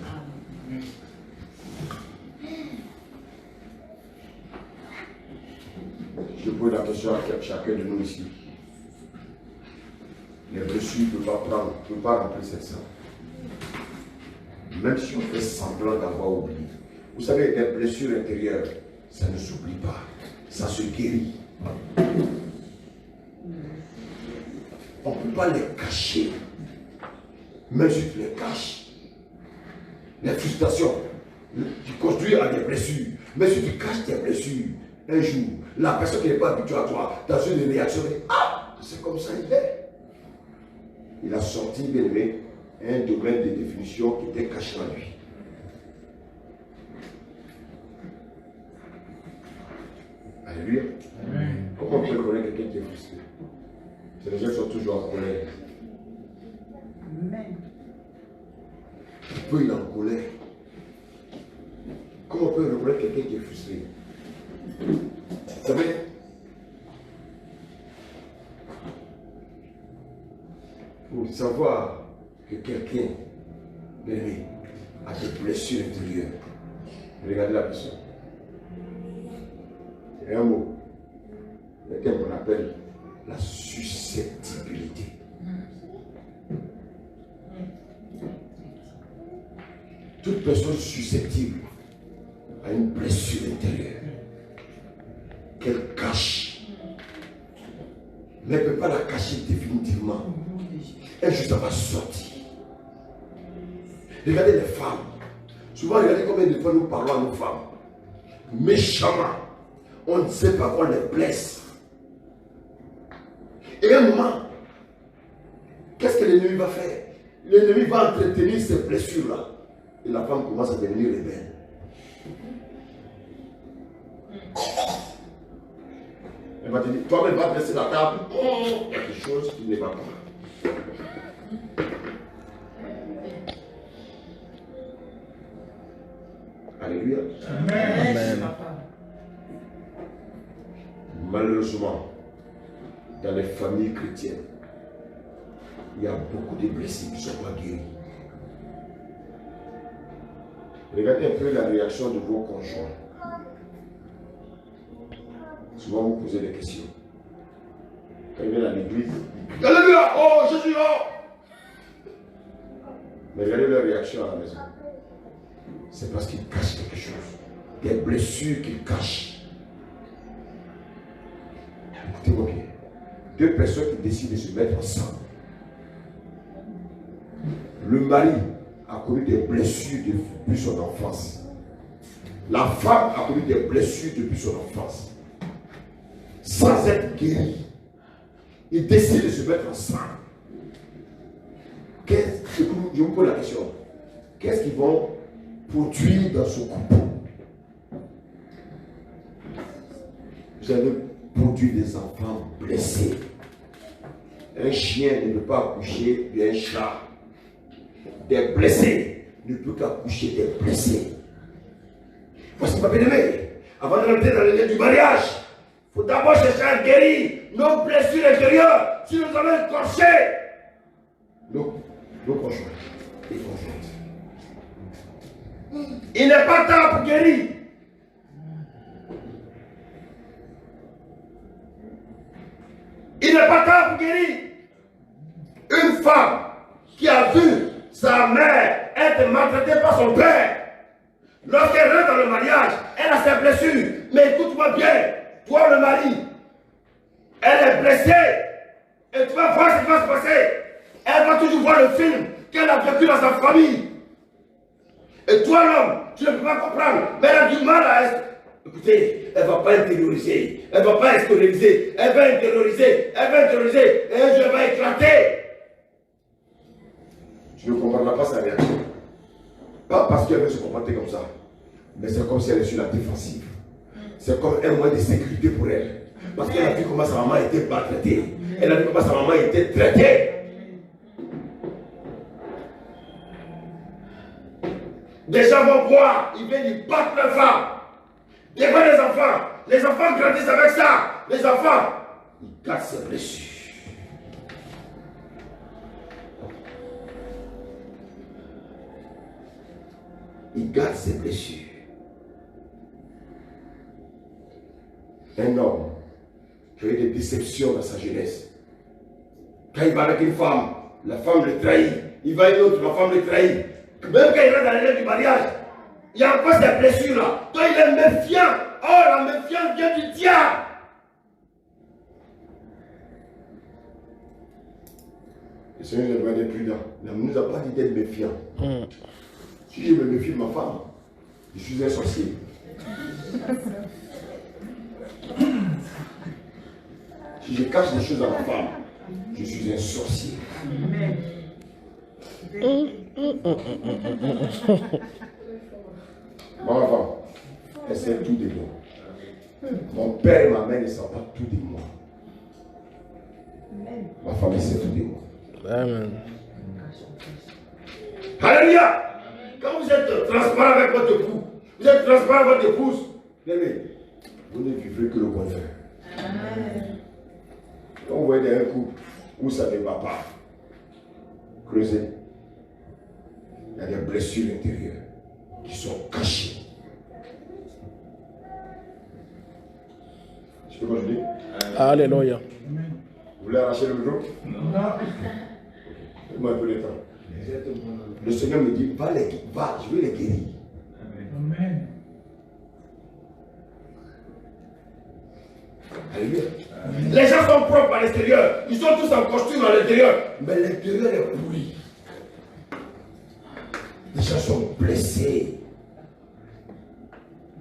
pose la question à chacun de nous ici. Les blessures ne peuvent pas remplir cette salle. Même si on fait semblant d'avoir oublié. Vous savez, les blessures intérieures, ça ne s'oublie pas. Ça se guérit. On ne peut pas les cacher. Même si tu les caches. Les frustrations, tu construis à des blessures. Mais si tu caches tes blessures, un jour, la personne qui n'est pas habituée à toi, dans une réaction, ah, c'est comme ça il est. Il a sorti, bien aimé, un domaine de définition qui était caché en lui. Alléluia. Comment on peut connaître quelqu'un qui est frustré? C'est les gens qui sont toujours en colère. Amen. Pourquoi il est en colère? Comment on peut reconnaître quelqu'un qui est frustré? Vous savez, pour savoir que quelqu'un a des blessures intérieures, regardez la personne. C'est un mot. Le terme qu'on appelle la susceptibilité. Toute personne susceptible à une blessure intérieure qu'elle cache, mais elle ne peut pas la cacher définitivement. Un jour, ça va sortir. Regardez les femmes. Souvent, regardez combien de fois nous parlons à nos femmes. Méchamment. On ne sait pas qu'on les blesse. Et à un moment, qu'est-ce que l'ennemi va faire? L'ennemi va entretenir ces blessures-là. Et la femme commence à devenir rebelle. Elle va te dire, toi-même va dresser la table. Il y a quelque chose qui ne va pas. Alléluia. Amen. Malheureusement, dans les familles chrétiennes, il y a beaucoup de blessés qui ne sont pas guéris. Regardez un peu la réaction de vos conjoints. Souvent vous posez des questions. Quand ils viennent à l'église, ils disent Alléluia, oh Jésus, oh. Mais regardez leur réaction à la maison. C'est parce qu'ils cachent quelque chose. Des blessures qu'ils cachent. Écoutez-moi bien. Deux personnes qui décident de se mettre ensemble. Le mari a connu des blessures depuis son enfance. La femme a connu des blessures depuis son enfance. Sans être guérie, ils décident de se mettre ensemble. Je vous pose la question. Qu'est-ce qu'ils vont produire dans ce couple? Vous allez produire des enfants blessés. Un chien ne peut pas accoucher d'un chat. Des blessés ne peut qu'accoucher des blessés. Voici ma bien-aimée. Avant de rentrer dans le lien du mariage, il faut d'abord chercher à guérir nos blessures intérieures si nous avons écorché nos conjoints et conjointes. Il n'est pas temps pour guérir. Il n'est pas temps pour guérir. Une femme qui a vu sa mère être maltraitée par son père, lorsqu'elle rentre dans le mariage, elle a ses blessures. Mais écoute-moi bien, toi le mari, elle est blessée. Et tu vas voir ce qui va se passer. Elle va toujours voir le film qu'elle a vécu dans sa famille. Et toi l'homme, tu ne peux pas comprendre. Mais elle a du mal à être. Écoutez, elle ne va pas intérioriser. Elle ne va pas extérioriser. Elle va intérioriser. Elle va intérioriser. Et un jour, elle va éclater. Tu ne comprendras pas sa réaction. Pas parce qu'elle veut se comporter comme ça. Mais c'est comme si elle est sur la défensive. C'est comme un moyen de sécurité pour elle. Parce qu'elle a vu comment sa maman était maltraitée. Elle a vu comment sa maman était traitée. Des gens vont voir, ils viennent, ils battent leurs femmes. Devant les enfants. Les enfants grandissent avec ça. Les enfants, ils gardent ses blessures. Il garde ses blessures. Un homme qui a eu des déceptions dans sa jeunesse. Quand il va avec une femme, la femme le trahit. Il va avec une autre, la femme le trahit. Même quand il rentre dans les règles du mariage, il y a encore ces blessures-là. Toi, il est méfiant. Oh, la méfiance vient du diable. Le Seigneur nous demande d'être prudent. Il ne nous a pas dit d'être méfiant. Si je me méfie de ma femme, je suis un sorcier. Si je cache des choses à ma femme, je suis un sorcier. Mon enfant, elle sait tout de moi. Mon père et ma mère ne savent pas tout de moi. Ma famille sait tout de moi. Amen. Alléluia! Quand vous êtes transparent avec votre époux, vous êtes transparent avec votre épouse, vous ne vivrez que le bonheur. Quand vous voyez un couple où ça ne va pas, creusez. Il y a des blessures intérieures qui sont cachées. Tu peux continuer? Alléluia. Vous voulez arracher le micro? Non. Donne-moi un peu de temps. Le Seigneur me dit, va, je vais les guérir. Amen. Alléluia. Les gens sont propres à l'extérieur. Ils sont tous en costume à l'intérieur. Mais l'intérieur est pourri. Les gens sont blessés.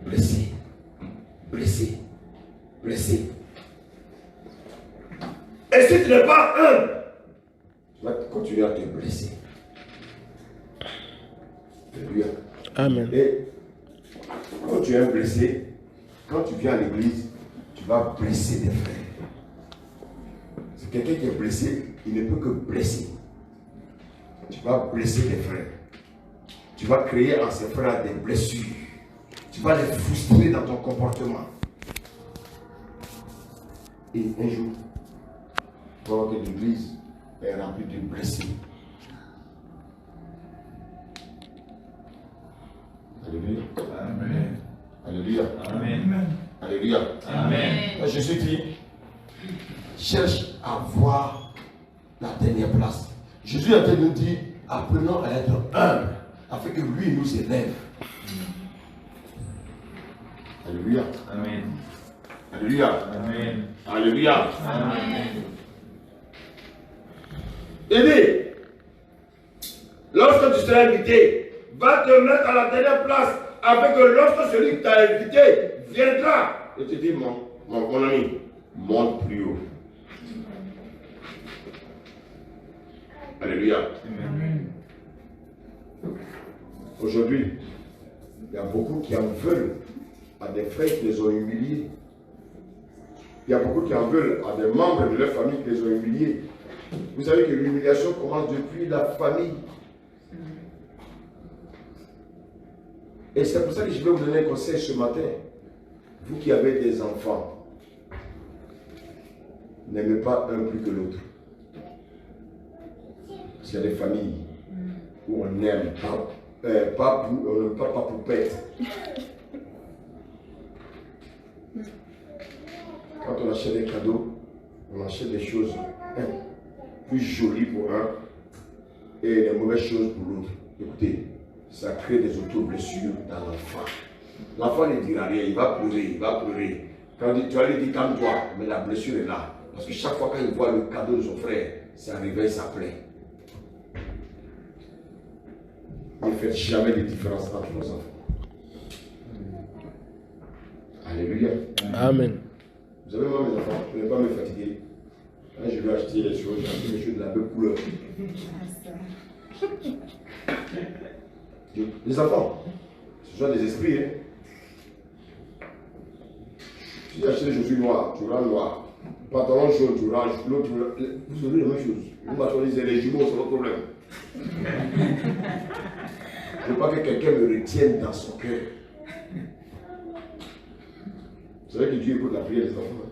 Blessés. Blessés. Blessés. Et si tu n'es pas humble, tu vas continuer à te blesser. Alléluia. Amen. Et quand tu es un blessé, quand tu viens à l'église, tu vas blesser des frères. C'est quelqu'un qui est blessé, il ne peut que blesser. Tu vas blesser des frères. Tu vas créer en ces frères des blessures. Tu vas les frustrer dans ton comportement. Et un jour, tu vas voir que l'église est remplie de blessés. Alléluia. Amen. Alléluia. Amen. Alléluia. Amen. Jésus dit, cherche à voir la dernière place. Jésus a nous dit, apprenons à être humble, afin que lui nous élève. Alléluia. Amen. Alléluia. Amen. Alléluia. Amen. Aimé, lorsque tu seras invité, va te mettre à la dernière place, afin que lorsque celui qui t'a invité viendra, et te dit, mon ami, monte plus haut. Alléluia. Amen. Aujourd'hui, il y a beaucoup qui en veulent à des frères qui les ont humiliés. Il y a beaucoup qui en veulent à des membres de leur famille qui les ont humiliés. Vous savez que l'humiliation commence depuis la famille. Et c'est pour ça que je vais vous donner un conseil ce matin. Vous qui avez des enfants, n'aimez pas un plus que l'autre. Parce qu'il y a des familles où on n'aime pas poupette. Quand on achète des cadeaux, on achète des choses plus jolies pour un et des mauvaises choses pour l'autre. Écoutez, ça crée des auto-blessures dans l'enfant. L'enfant ne dira rien, il va pleurer. Quand tu vas lui dire calme-toi, mais la blessure est là. Parce que chaque fois qu'il voit le cadeau de son frère, ça réveille sa plaie. Ne faites jamais de différence entre nos enfants. Alléluia. Amen. Vous savez, moi, mes enfants, je ne vais pas me fatiguer. Quand je vais acheter les choses, j'ai acheté les choses de la même couleur. Les enfants, ce sont des esprits. Hein? Si tu achètes des chaussures noires, tu auras noir. Pantalon jaune, tu auras l'autre. Vous aurez la même chose. Vous m'attendez les jumeaux, c'est votre problème. Je ne veux pas que quelqu'un me retienne dans son cœur. Vous savez que Dieu écoute la prière des enfants.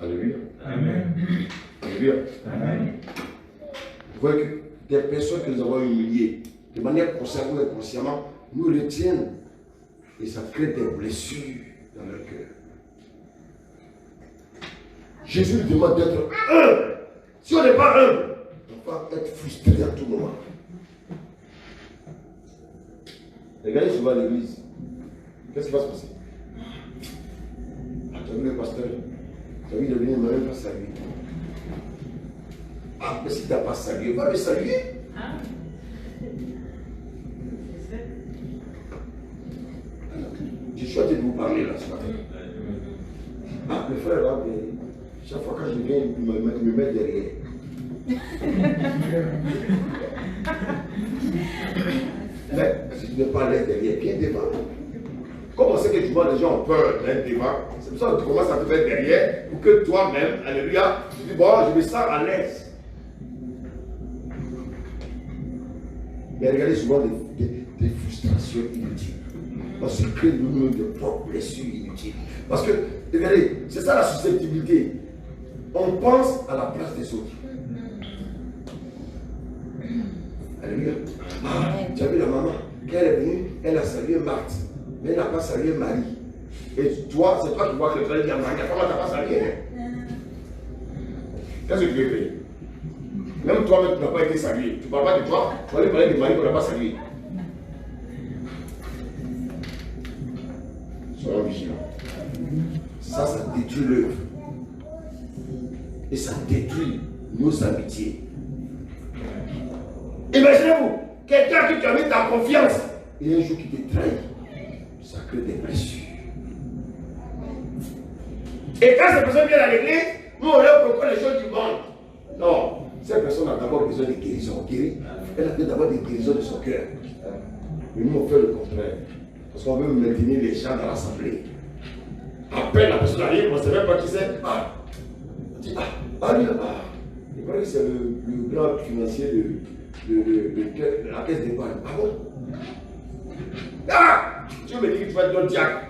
Alléluia. Amen. Alléluia. Amen. Vous voyez que des personnes que nous avons humiliées, de manière consciente ou inconsciemment, nous retiennent et ça crée des blessures dans leur cœur. Jésus nous demande d'être humble. Si on n'est pas humble, on va être frustré à tout moment. Regardez souvent à l'église. Qu'est-ce qui va se passer? Ah, tu as vu le pasteur? Tu as vu, il est venu, il ne m'a même pas salué. Ah, mais si tu n'as pas salué, va le saluer. Ah. J'ai choisi de vous parler là ce matin. Ah, le frère là, chaque fois que je viens, il me met derrière. Mais si tu n'es pas allé derrière, viens devant. Comme on sait que tu vois les gens ont peur d'être devant, c'est pour ça que tu commences à te mettre derrière pour que toi-même, alléluia, tu dis bon, je me sens à l'aise. Mais regardez souvent des frustrations inutiles. On se crée nous-mêmes de propres blessures inutiles. Parce que, regardez, c'est ça la susceptibilité. On pense à la place des autres. Alléluia. Ah, tu as vu la maman, quand elle est venue, elle a salué Marthe, mais elle n'a pas salué Marie. Et toi, c'est toi qui vois que le frère dit à Marie, comment tu n'as pas salué? Qu'est-ce que tu veux faire? Même toi-même, tu n'as pas été salué. Tu ne parles pas de toi, tu vas aller parler de Marie qu'on n'a pas salué. Soyons vigilants. Ça détruit l'œuvre. Et ça détruit nos amitiés. Imaginez-vous, quelqu'un qui t'a mis ta confiance et un jour qui te trahit, ça crée des blessures. Et quand ces personnes viennent à l'église, nous on leur propose les choses du monde. Non, cette personne a d'abord besoin de guérison. Elle a besoin d'abord de guérison de son cœur. Mais nous on fait le contraire. Parce qu'on veut maintenir les gens dans l'assemblée. À peine la personne arrive, on ne sait même pas qui c'est. Ah, on dit, lui, il paraît que c'est le grand financier de la caisse d'épargne. Ah bon? Ah! Tu me dis que tu vas être notre diacre.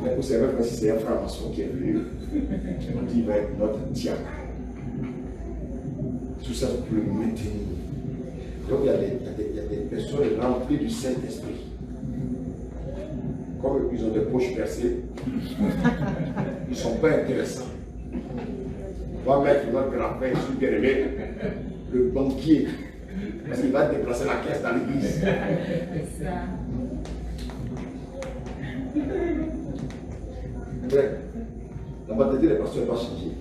Mais vous savez même pas si c'est un franc-maçon qui est venu. On dit qu'il va être notre diacre. Tout ça pour le maintenir. Donc il y a des personnes remplies du Saint-Esprit. Comme ils ont des poches percées, ils ne sont pas intéressants. On va mettre notre grand-père ici, bien aimé, le banquier, parce qu'il va déplacer la caisse dans l'église. La mentalité des pasteurs va changer.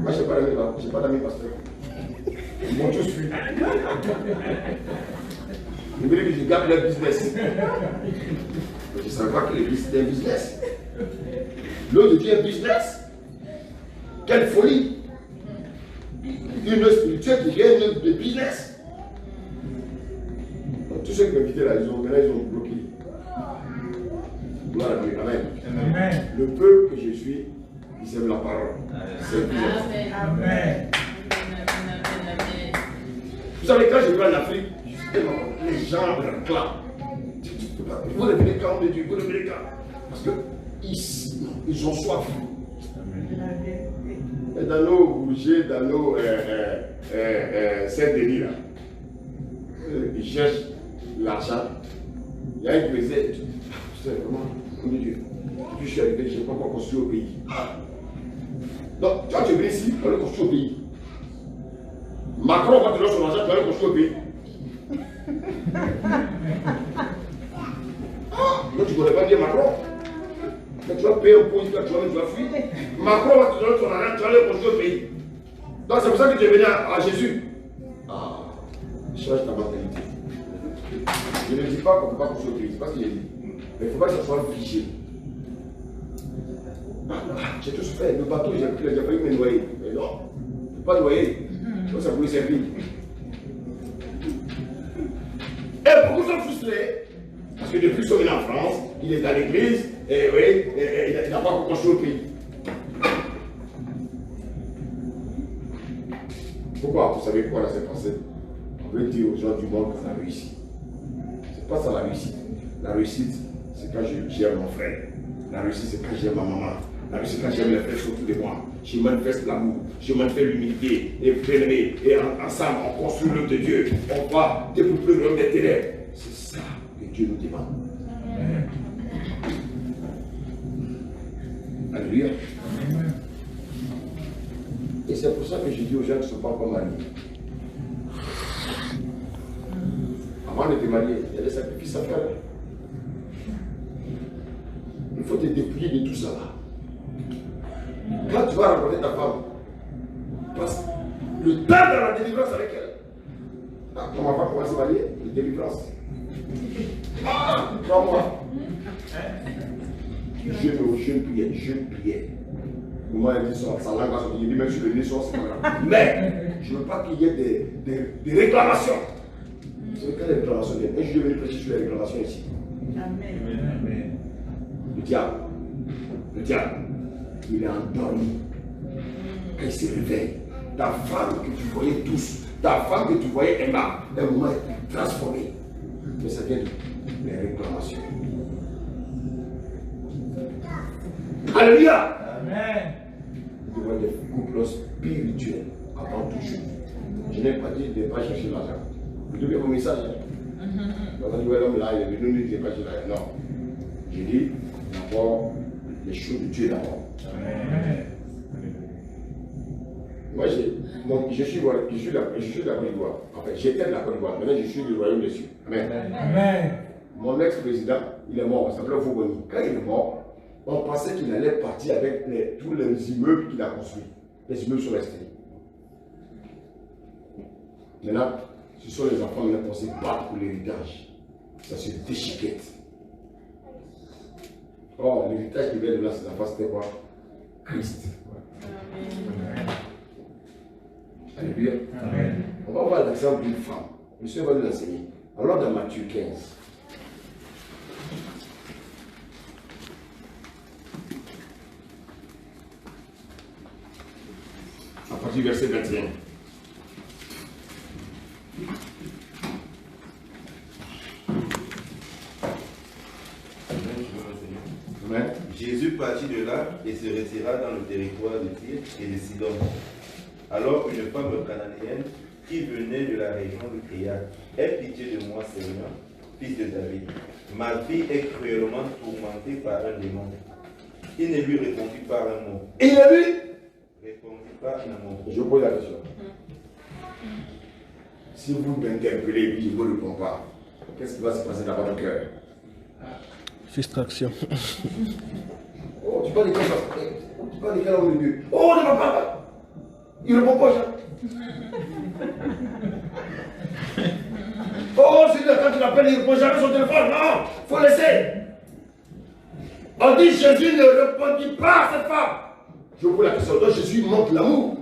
Moi, je n'ai pas d'amis pasteurs. Ils m'ont tous suivi. Ils veulent que je garde leur business. Je ne savais pas que l'église c'était un business. L'autre dit un business. Quelle folie! Une œuvre spirituelle qui vient une œuvre de business. Donc, tous ceux qui m'invitaient là, ils ont bloqué. Gloire à Dieu. Amen. Amen. Le peuple que je suis, il sème la parole. C'est le business. Amen. Vous savez, quand je vais en Afrique, les gens réclament. Vous levez les camps de Dieu, vous levez les camps. Parce qu'ils ont soif. Et dans nos Bourget, dans nos Saint-Denis, là, ils cherchent l'argent. Il y a un qui me disait, c'est vraiment, mon Dieu, depuis que je suis arrivé, je n'ai pas encore construit au pays. Donc, quand tu es venu ici, tu vas le construire au pays. Macron, quand tu donnes son argent, tu vas le construire au pays. Donc, tu ne connais pas bien Macron. Quand tu vas payer un pot, quand tu vas fuir. Macron va te donner son argent, tu vas le construire au pays. Donc, c'est pour ça que tu es venu à Jésus. Ah, change ta mentalité. Je ne dis pas qu'on ne peut pas construire au pays, c'est pas ce que j'ai dit. Mais il ne faut pas que ça soit figé. J'ai tout fait. Le bateau, j'ai failli me noyer. Mais non, je ne peux pas noyer. Donc ça voulait servir. Et beaucoup sont frustrés. Parce que depuis qu'il est en France, il est à l'église, et oui, il n'a pas encore construit le pays. Pourquoi? Vous savez pourquoi là c'est passé? On veut dire aux gens du monde qu'on a réussi. C'est pas ça la réussite. La réussite, c'est quand j'aime mon frère. La réussite, c'est quand j'aime ma maman. La réussite, c'est quand j'aime les frères autour de moi. Je manifeste l'amour, je manifeste l'humilité, et ensemble, on construit l'œuvre de Dieu. On va développer l'homme des ténèbres. Dieu nous demande. Amen. Alléluia. Amen. Et c'est pour ça que je dis aux gens qui ne sont pas encore mariés. Avant de te marier, il y a des sacrifices à faire. Il faut te dépouiller de tout ça là. Quand tu vas rencontrer ta femme, passe le temps de la délivrance avec elle. Ah, on va pas commencer à se marier, la délivrance. Ah, 3 mois. Je priais. Au moins, elle dit sa langue va sortir. Il dit même sur le nez, c'est pas grave. Mais je ne veux pas qu'il y ait des réclamations. C'est quand les réclamations viennent. Et je vais venir prêcher sur les réclamations ici. Amen. Amen. Le diable, il est endormi. Quand il se réveille, ta femme que tu voyais tous, ta femme que tu voyais aimable, un moment est transformée. Mais ça vient des réclamations. Alléluia! Amen. Nous devons être des couples spirituels avant tout chose. Je n'ai pas dit de ne pas chercher l'argent. Vous devez vos messages. Donc, on dit, ouais, l'homme là, il est venu, il ne dit pas chercher l'argent. Non. Je dis d'abord les choses de Dieu d'abord. Amen. Moi, je suis de la Côte d'Ivoire. En fait, j'étais de la Côte d'Ivoire. Maintenant, je suis du royaume des cieux. Amen. Amen. Mon ex-président, il est mort. Il s'appelait Fogoni. Quand il est mort, on pensait qu'il allait partir avec tous les immeubles qu'il a construits. Les immeubles sont restés. Maintenant, ce sont les enfants qui ont se battre pour l'héritage. Ça se déchiquette. Or, l'héritage qui vient de là, ces enfants, c'était quoi? Christ. Alléluia. Amen. On va voir l'exemple d'une femme. Monsieur va nous l'enseigner. Alors, dans Matthieu 15. À partir du verset 21. Amen. Jésus partit de là et se retira dans le territoire de Tyr et de Sidon. Alors une femme cananéenne qui venait de la région lui cria: aie pitié de moi, Seigneur, fils de David. Ma fille est cruellement tourmentée par un démon. Il ne lui répondit pas un mot. Il a vu. Répondit pas un mot. Je vous pose la question. Si vous m'interpellez et je ne vous réponds pas, qu'est-ce qui va se passer dans votre cœur? Distraction. Oh, tu parles de quel Tu parles de quel homme de Dieu? Oh, ne va pas. Il ne répond pas, Jean. Oh, celui-là, quand tu l'appelles, il ne répond jamais son téléphone. Non, il faut laisser. On dit Jésus ne répondit pas à cette femme. Je vous pose la question. Donc Jésus manque l'amour.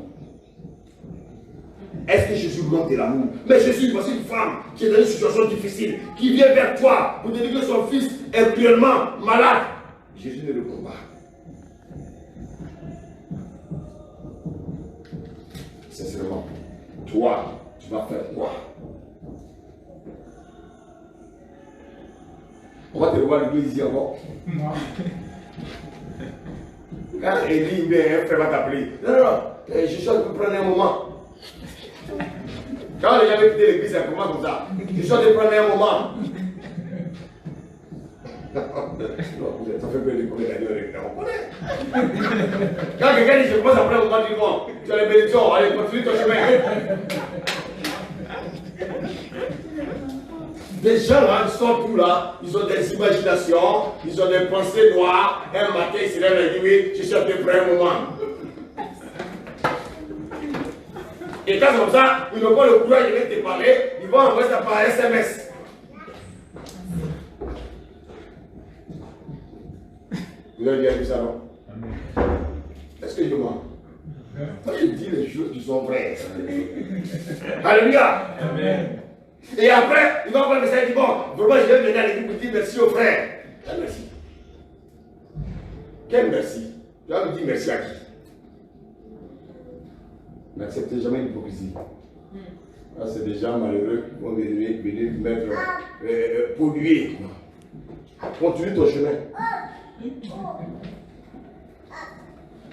Est-ce que Jésus manque de l'amour? Mais Jésus, voici une femme qui est dans une situation difficile, qui vient vers toi pour te dire que son fils est cruellement malade. Jésus ne répond pas. Sincèrement, toi, tu vas faire quoi? On va te revoir l'église ici encore. Non. Quand Élie vient, un frère va t'appeler. Non, je suis en train de prendre un moment. Quand les gens veulent quitter l'église, ça commence comme ça. Je suis en train de prendre un moment. Ça fait peur de combien d'années on connaît. Quand quelqu'un dit je commence à prendre un moment, tu dis bon, tu as les bénédictions, allez, continue ton chemin. Les gens là, ils sont tous là, ils ont des imaginations, ils ont des pensées noires. Un matin, ils se lèvent et disent oui, je suis en train de prendre un moment. Et quand c'est comme ça, ils n'ont pas le courage de te parler, ils vont envoyer ça par SMS. Vous avez bien vu ça, non? Est-ce que je mens? Moi, je dis les choses qui sont vraies. Alléluia. Amen. Et après, il va prendre le message et dire bon, vraiment, je vais venir à l'église pour dire merci au frère. Quel merci? Quel merci? Tu vas me dire merci à qui? N'acceptez jamais l'hypocrisie. C'est des gens malheureux qui vont venir mettre polluer. Continue ton chemin.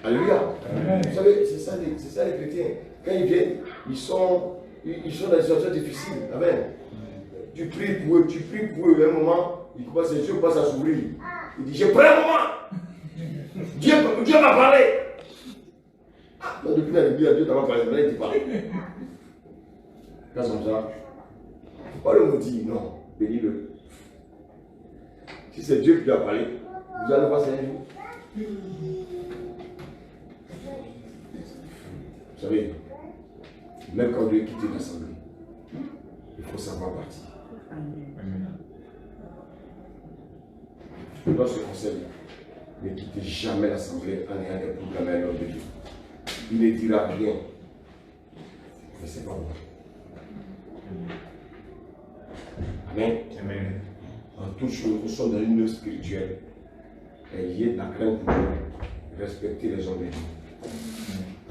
Alléluia. Vous savez, c'est ça les chrétiens. Quand ils viennent, ils sont dans des situations difficiles. Amen. tu pries pour eux, à un moment, ses yeux commencent à s'ouvrir. Il dit, j'ai pris un moment. Dieu m'a parlé. Ah, donc depuis la début, Dieu t'a pas parlé, mais il dit pas. Quand comme ça, pas le maudit, non, bénis-le. Si c'est Dieu qui lui a parlé, vous allez voir ça un jour. Vous savez, même quand Dieu quitte l'assemblée, il faut savoir partir. Je dois ce conseil, ne quittez jamais l'assemblée en ayant des problèmes avec l'homme de Dieu. Il ne dira rien. Mais c'est pas moi. Amen. Amen. En toute chose, nous sommes dans une œuvre spirituelle. Ayez de la crainte pour Dieu. Respectez les gens de Dieu.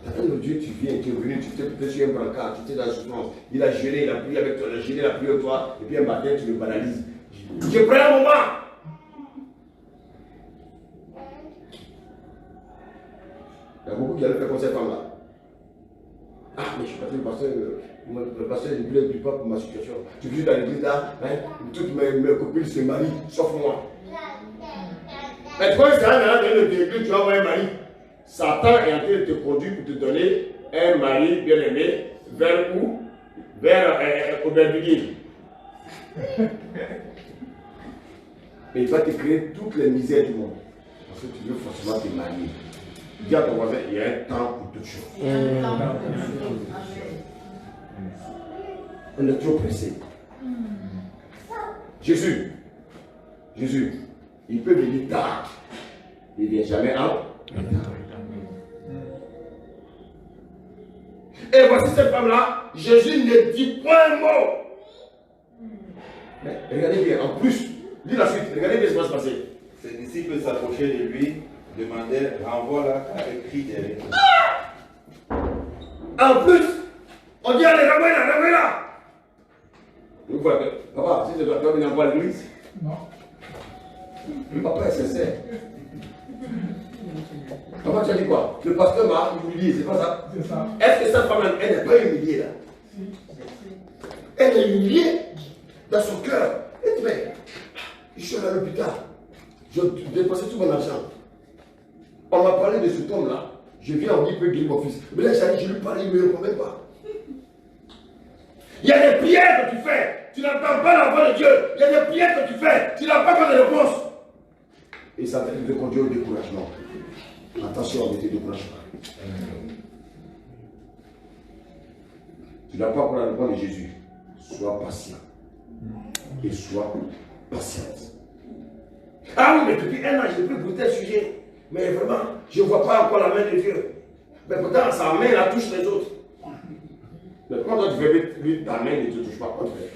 Attends, Dieu, tu viens, tu es venu, tu t'es peut-être sur un brancard, tu étais dans la souffrance. Il a géré, il a prié avec toi, il a géré, il a prié avec toi, et puis un matin, tu le banalises. Je prends un moment. Il y a beaucoup qui allaient faire comme cette femme-là. Ah, mais je suis parti, le pasteur, je ne prie pas pour ma situation. Je suis dans l'église là, hein, toutes mes copines se marient, sauf moi. Mais toi, c'est un de l'église, tu vas avoir un mari. Satan est en train de te conduire pour te donner un mari bien aimé. Vers où? Vers Aubervilliers. Mais il va te créer toutes les misères du monde. Parce que tu veux forcément te marier. Dis à ton voisin, il y a un temps pour toutes choses. On est trop pressé. Jésus, il peut venir tard. Il ne vient jamais en. Et voici cette femme-là, Jésus ne dit point un mot. Mais regardez bien, en plus, lis la suite, regardez bien ce qui va se passer. Ses disciples s'approchaient de lui, demandaient, renvoie-la avec cri derrière. En plus, on dit allez, renvoie-la. Vous voyez, papa, si c'est toi qui vas venir voir l'église. Non. Le papa est sincère. Papa, tu as dit quoi? Le pasteur m'a humilié, c'est pas ça? C'est ça. Est-ce que cette femme, elle n'est pas humiliée là? Elle est humiliée dans son cœur. Elle dit, mais je suis allé à l'hôpital. Je dépensais tout mon argent. On m'a parlé de cet homme-là. Je viens, on dit, peut guérir mon fils. Mais là, je lui parle, il ne me répond même pas. Il y a des prières que tu fais. Tu n'entends pas la voix de Dieu. Il y a des prières que tu fais. Tu n'as pas de réponse. Et ça va te conduire au découragement. Attention, ne te décourage pas. Tu n'as pas pour la réponse de Jésus. Sois patient. Et sois patiente. Ah oui, mais depuis un an, je peux pour tel sujet. Mais vraiment, je ne vois pas encore la main de Dieu. Mais pourtant, sa main la touche les autres. Mais quand toi tu fais lui, ta main ne te touche pas, comment tu fais?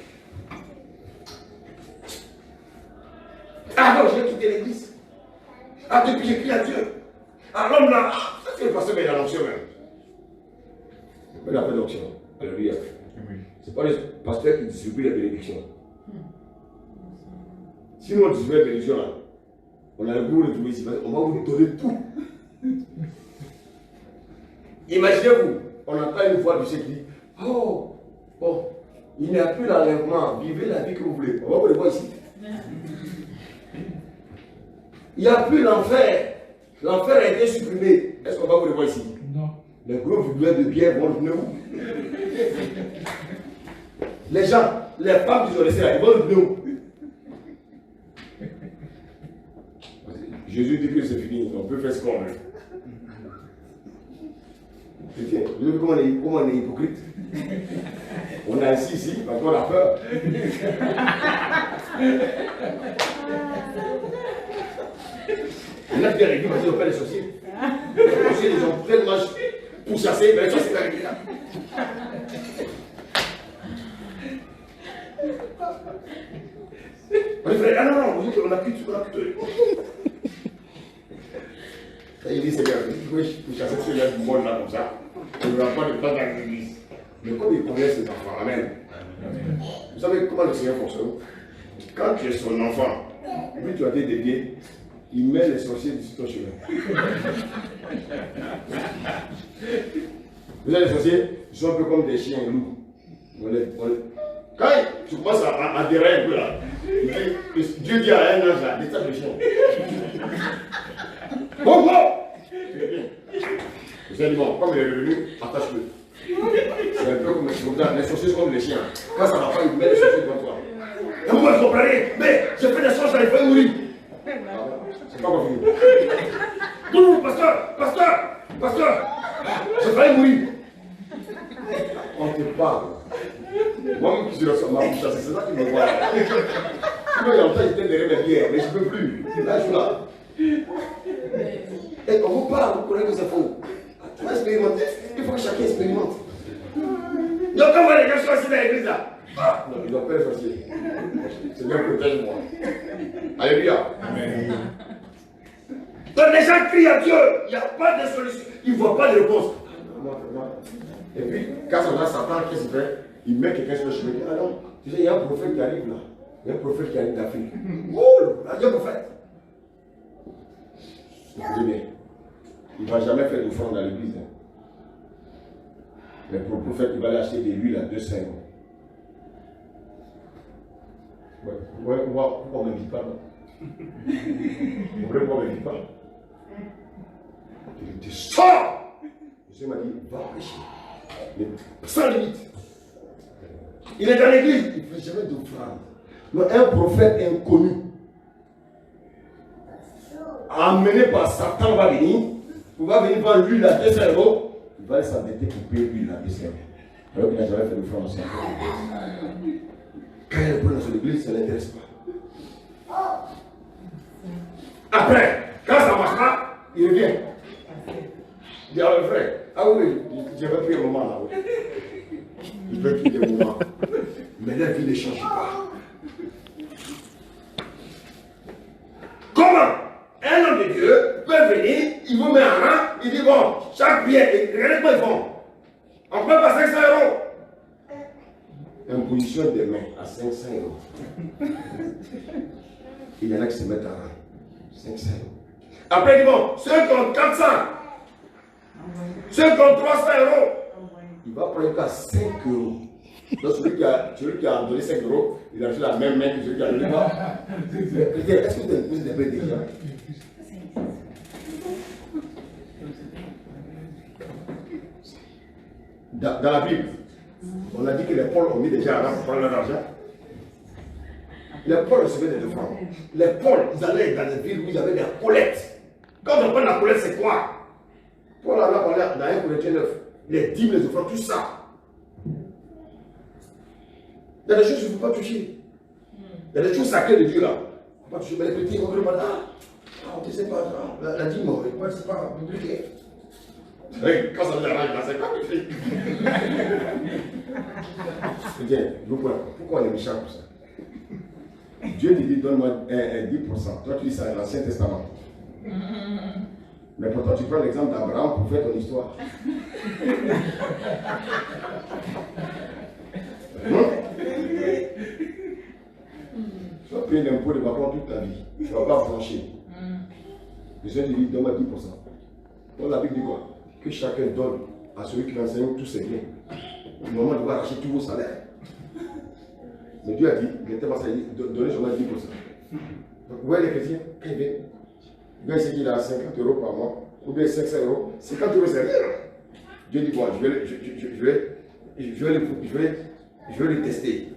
Ah non, j'ai quitté l'église. Ah, depuis j'ai crié à Dieu. Ah, l'homme là, c'est le pasteur, mais il a l'onction même. Il a pas d'onction. Alléluia. C'est pas le pasteur qui distribue les bénédictions. Si nous on distribue les bénédictions là, on a le goût de trouver ici, on va vous donner tout. Imaginez-vous, on entend une voix du ciel qui dit, oh, bon, il n'y a plus l'enlèvement, vivez la vie que vous voulez. On va vous le voir ici. Il n'y a plus l'enfer. L'enfer a été supprimé. Est-ce qu'on va vous le voir ici? Non. Les gros vibrateurs de bière vont venir où? Les gens, les femmes qui sont restées là, ils vont venir où? Jésus dit que c'est fini, on peut faire ce qu'on veut. Vous avez vu comment on est hypocrite? On est assis ici parce qu'on a peur. On a bien réglé parce qu'ils n'ont pas les sorciers. Les sorciers, ils ont tellement pourchassé, mais les sorciers sont arrivés là. On dit, frère, ah non, vous dites qu'on a pu tout. Il dit, c'est bien, vous chasser sur les monde là comme ça. On ne va pas de place dans l'église. Mais comme ils connaissent ces enfants, amen. Vous savez comment le Seigneur fonctionne? Quand tu es son enfant, lui tu as été dédié, il met les sorciers sur ton chemin. Vous avez les sorciers, ils sont un peu comme des chiens loups. Quand tu commences à dérailler un peu là, Dieu dit à un ange là, détache le chien. Bon, bon! J'ai dit, bon, comme il est revenu, attache-le. C'est un peu comme les saucisses comme les chiens. Quand ça va pas, il met les saucisses devant toi. Et vous me comprenez, mais j'ai fait des choses, j'avais fait mourir. C'est pas confirmé. Non, pasteur, j'ai failli mourir. On te parle. Moi-même qui suis là sur ma bouche, c'est ça qui me voit. Il y a longtemps, j'étais derrière mes bières, mais je ne peux plus. Là, je suis là. Et on vous parle, vous connaissez que c'est faux. Tu vas expérimenter. Il faut que chacun expérimente. Donc, comment les gens sont assis dans l'église là? Non, ils doivent pas être assis. Seigneur, protège-moi. Alléluia. Amen. Donc, les gens crient à Dieu. Il n'y a pas de solution. Ils ne voient pas de réponse. Et puis, quand on a Satan, qu'est-ce qu'il fait? Il met quelqu'un sur le chemin. Ah non, tu sais, il y a un prophète qui arrive là. Il y a un prophète qui arrive d'Afrique. Oh, là, il y a un prophète. Écoutez bien. Il ne va jamais faire d'offrande dans l'église. Hein. Mais pour le prophète, il va aller acheter de l'huile à 200 €. Ouais, pourquoi on ne me dit pas là? Pourquoi on ne me dit pas? Il te sort! Monsieur m'a dit, va prêcher. Mais sans limite. Il est dans l'église, il ne fait jamais d'offrande. Mais un prophète inconnu, amené par Satan, va venir. Il va venir vendre l'huile à 200 €. Il va s'endetter pour payer l'huile à 200 €. Alors qu'il n'a jamais fait d'offrande aussi. Quand il est dans son église, ça ne l'intéresse pas. Après, quand ça ne marche pas, il revient. Il dit à le frère, ah oui, j'avais pris un moment là. Oui. Il peut quitter un moment. Mais la vie ne change pas. Comment un homme de Dieu peut venir, il vous met en rang, il dit bon, chaque billet, regardez quoi ils font. On peut pas 500 €. Imposition des mains à 500 €. Il y en a qui se mettent en rang. 500 €. Après, il dit bon, ceux qui ont 400, ceux qui ont 300 €, il va prendre qu'à 5 €. Donc celui qui a donné 5 €, il a fait la même main que celui qui a donné pas. Est-ce que tu as une prise de paix déjà? Dans la Bible, on a dit que les Pauls ont mis déjà avant pour prendre leur argent. Les Pauls recevaient des offrandes. Les Pauls, ils allaient dans des villes où ils avaient des collectes. Quand on parle de la collecte, c'est quoi? Paul a parlé dans 1 Corinthiens 9. Les dîmes, les offrandes, tout ça. Il y a des choses qu'il ne faut pas toucher. Il y a des choses sacrées de Dieu là. Il ne faut pas toucher. Mais les petits, on ne peut pas. On ne sait pas. La dîme, c'est pas compliqué. Quand ça vient là, c'est pas compliqué. Bien, pourquoi on est méchant pour ça? Dieu te dit, donne-moi 10%. Toi, tu dis ça dans l'Ancien Testament. Mais pourtant, tu prends l'exemple d'Abraham pour faire ton histoire. Tu vas payer l'impôt de vacances toute ta vie. Tu ne vas pas franchir. Le Seigneur te dit, donne-moi 10%. Donc la Bible dit quoi? Que chacun donne à celui qui l'enseigne tous ses biens. Au moment de arracher tous vos salaires. Mais Dieu a dit, il n'était pas ça, il dit, donnez seulement 10%. Donc vous voyez les chrétiens, quand ils viennent, il sait qu'il a 50 € par mois, ou bien 500 €. 50 € c'est rien. Dieu dit, bon, je vais le tester.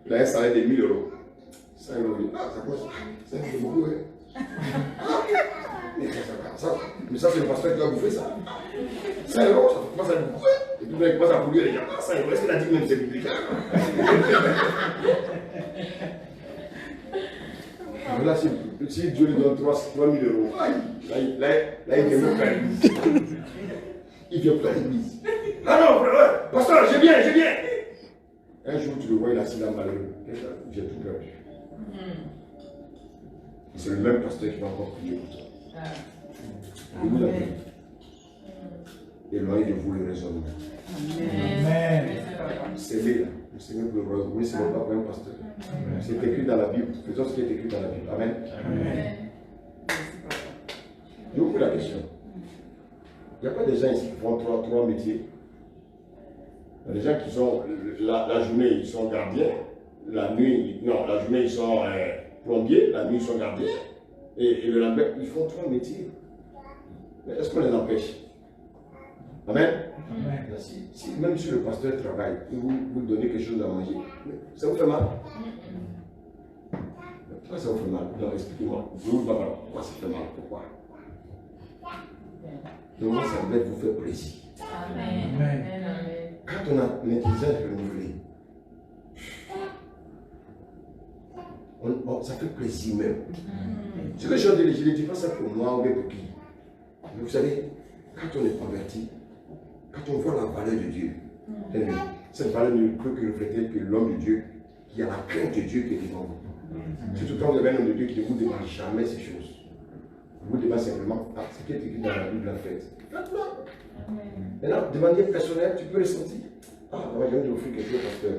Il a un salaire de 1000 €. 5 €. Ah, ça coûte. C'est beaucoup, hein. Mais ça, c'est le pasteur qui va bouffer ça. 5 €, ça commence à beaucoup. Et puis, il commence à bouillir les gens. Ah, 5 €, est-ce qu'il a dit même c'est public? Là, si Dieu lui donne 3 000 €, là, il vient même pas à l'église. Il vient plus à l'église. Ah non, frère, pasteur, j'ai bien. Un jour, tu le vois, il a assis là malheureux. J'ai tout perdu. C'est le même pasteur qui va encore prier pour toi. Et vous l'avez. Éloignez de vous le raisonnement. Amen. C'est là. Le Seigneur vous le reconnaît, ce n'est pas pour un pasteur. C'est écrit dans la Bible. Faisons ce qui est écrit dans la Bible. Amen. Amen. Je vous pose la question. Il n'y a pas des gens ici qui font trois métiers. Il y a des gens qui sont, la journée, ils sont gardiens. La nuit, non, la journée, ils sont plombiers. La nuit, ils sont gardiens. Et le lendemain, ils font 3 métiers. Mais est-ce qu'on les empêche? Amen. Même si le pasteur travaille, vous donnez quelque chose à manger, ça vous fait mal? Pourquoi ça vous fait mal? Non, expliquez-moi. Pourquoi ça fait mal? Pourquoi? Donc, ça devait vous faire plaisir. Amen. Quand on a l'intelligence renouvelée, ça fait plaisir même. Ce que je ne dis pas ça pour moi ou pour qui. Mais vous savez, quand on est converti, quand on voit la valeur de Dieu, cette valeur ne peut que refléter que l'homme de Dieu, qui a la crainte de Dieu qui est devant vous. Surtout quand vous avez un homme de Dieu qui ne vous demande jamais ces choses. Vous demandez simplement, ce qui est écrit dans la Bible en fait. Maintenant, de manière personnelle, tu peux ressentir. Moi j'ai envie d'offrir quelque chose au pasteur.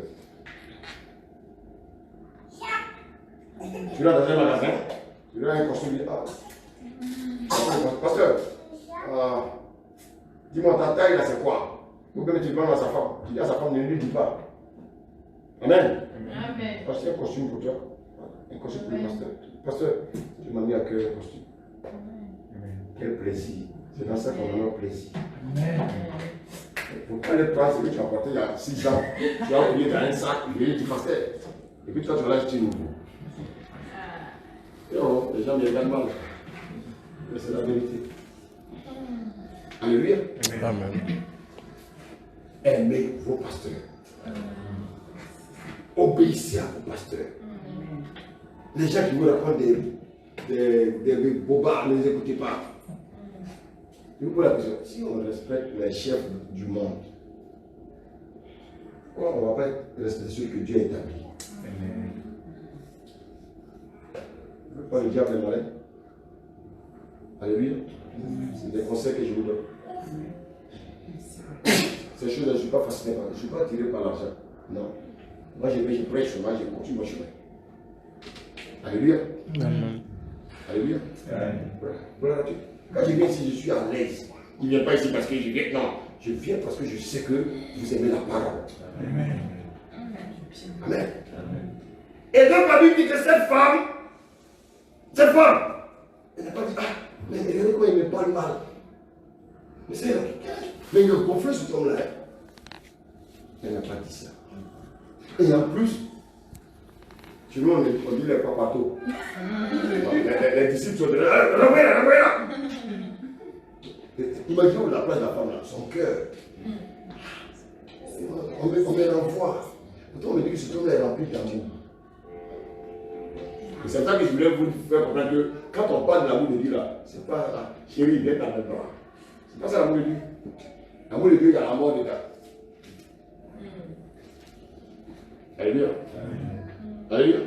Tu vas dans un magasin, tu vas un costume, pasteur, dis-moi ta taille là c'est quoi? Ou bien tu demandes à sa femme. Tu dis à sa femme, ne lui dis pas. Amen. Parce qu'il y a un costume pour toi. Un costume pour le pasteur. Pasteur, tu m'as mis à cœur un costume. Quel plaisir. C'est dans ça qu'on a notre plaisir. Pourquoi les trois, c'est que tu as apporté il y a 6 ans, tu as oublié dans un sac, il est du pasteur. Et puis toi, tu vas l'acheter nouveau. Et oh, les gens me regardent mal. Mais c'est la vérité. Alléluia. Amen. Aimez vos pasteurs. Obéissez à vos pasteurs. Les gens qui vous racontent des bobards, ne les écoutez pas. Je vous pose la question, si on respecte les chefs du monde, pourquoi on ne va pas respecter ce que Dieu a établi? Vous ne pouvez pas le diable est malin? Alléluia. C'est des conseils que je vous donne. Ces choses, je ne suis pas fasciné par, je ne suis pas attiré par l'argent. Non. Moi, je prêche, moi, je continue mon chemin. Alléluia. Amen. Alléluia. Voilà. Quand je viens ici, je suis à l'aise. Je ne viens pas ici parce que je viens. Non, je viens parce que je sais que vous aimez la parole. Amen. Amen. Et donc la Bible dit que cette femme, elle n'a pas dit, mais regardez comment il me parle mal. Mais c'est mais il a gonflé cet homme-là. Elle n'a pas dit ça. Et en plus, chez nous, on dit les papatos. Les disciples sont là, renvoyez-la. Imaginez la place de la femme là, son cœur. On me l'envoie. Pourtant, on me dit que cet homme-là est rempli d'amour. C'est ça que je voulais vous faire comprendre que quand on parle de l'amour de Dieu là, c'est pas chérie, viens dans mes bras. C'est pas ça l'amour de Dieu. L'amour de Dieu, il y a la mort dedans. Alléluia. Alléluia.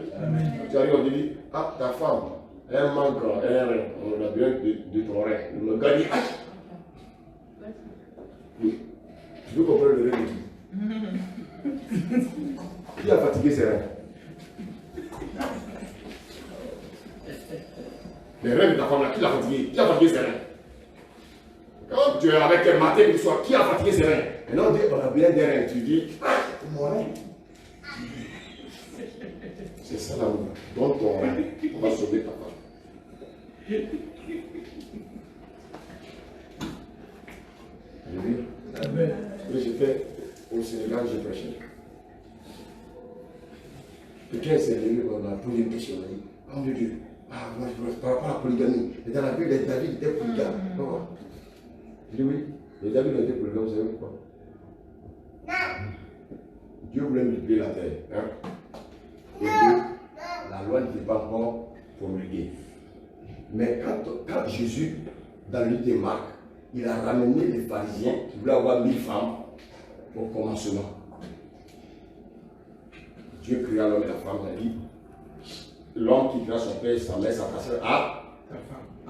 Tu arrives, on te dit, ta femme, elle manque un rein, on a besoin de ton rein. Le gars dit, oui. Tu veux comprendre le rein de qui? Qui a fatigué ses reins? Les reins de ta femme là, qui l'a fatigué? Qui a fatigué ses reins? Quand tu es avec un matin du soir, qui a fatigué ses reins? Maintenant on dit, on a bien des reins. Tu dis, mon rein. C'est ça l'amour. Donc ton rein, on va sauver ta femme. Alléluia. Ce que j'ai fait au Sénégal, j'ai prêché. Quelqu'un s'est levé, on a posé une question. On a dit, oh mon Dieu, moi je ne parle pas la polygamie. Mais dans la Bible, David était polygame. Non. Je dis oui, les David ont été polygames, vous savez pourquoi? Dieu voulait multiplier la terre. Hein? Et Dieu, la loi n'était pas encore promulguée. Mais quand Jésus, dans le livre des Marc, il a ramené les pharisiens qui voulaient avoir 1000 femmes au commencement. Dieu créa l'homme et la femme, il a dit, l'homme qui créa son père et sa mère s'attacherait à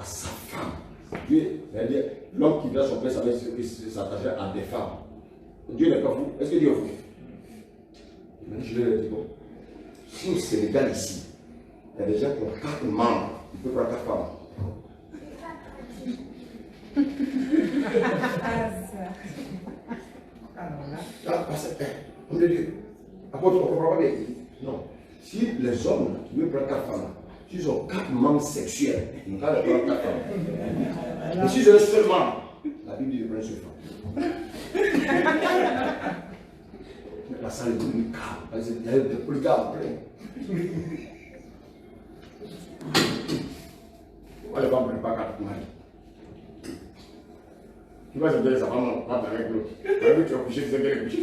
sa femme. Dieu, c'est-à-dire, l'homme qui créa son père et sa mère s'attacherait à des femmes. Dieu n'est pas fou. Est-ce que Dieu est fou? Je lui ai dit, bon, si au Sénégal ici, il y a des gens qui ont 4 membres, ils peuvent prendre 4 femmes. Là, parce que, homme de Dieu, apôtre, on ne comprend pas bien. Non. Si les hommes qui veulent prendre 4 femmes, s'ils ont 4 membres sexuels, ils n'ont pas de prendre 4 femmes. Mais s'ils ont un seul membre, la Bible dit de prendre une seule femme. La salle est devenue calme. Il y a des polygames plein. Pourquoi les femmes ne prennent pas 4 maris? Tu vas se dire sa femme, on va avec l'autre. Tu vas coucher, tu vas bien coucher.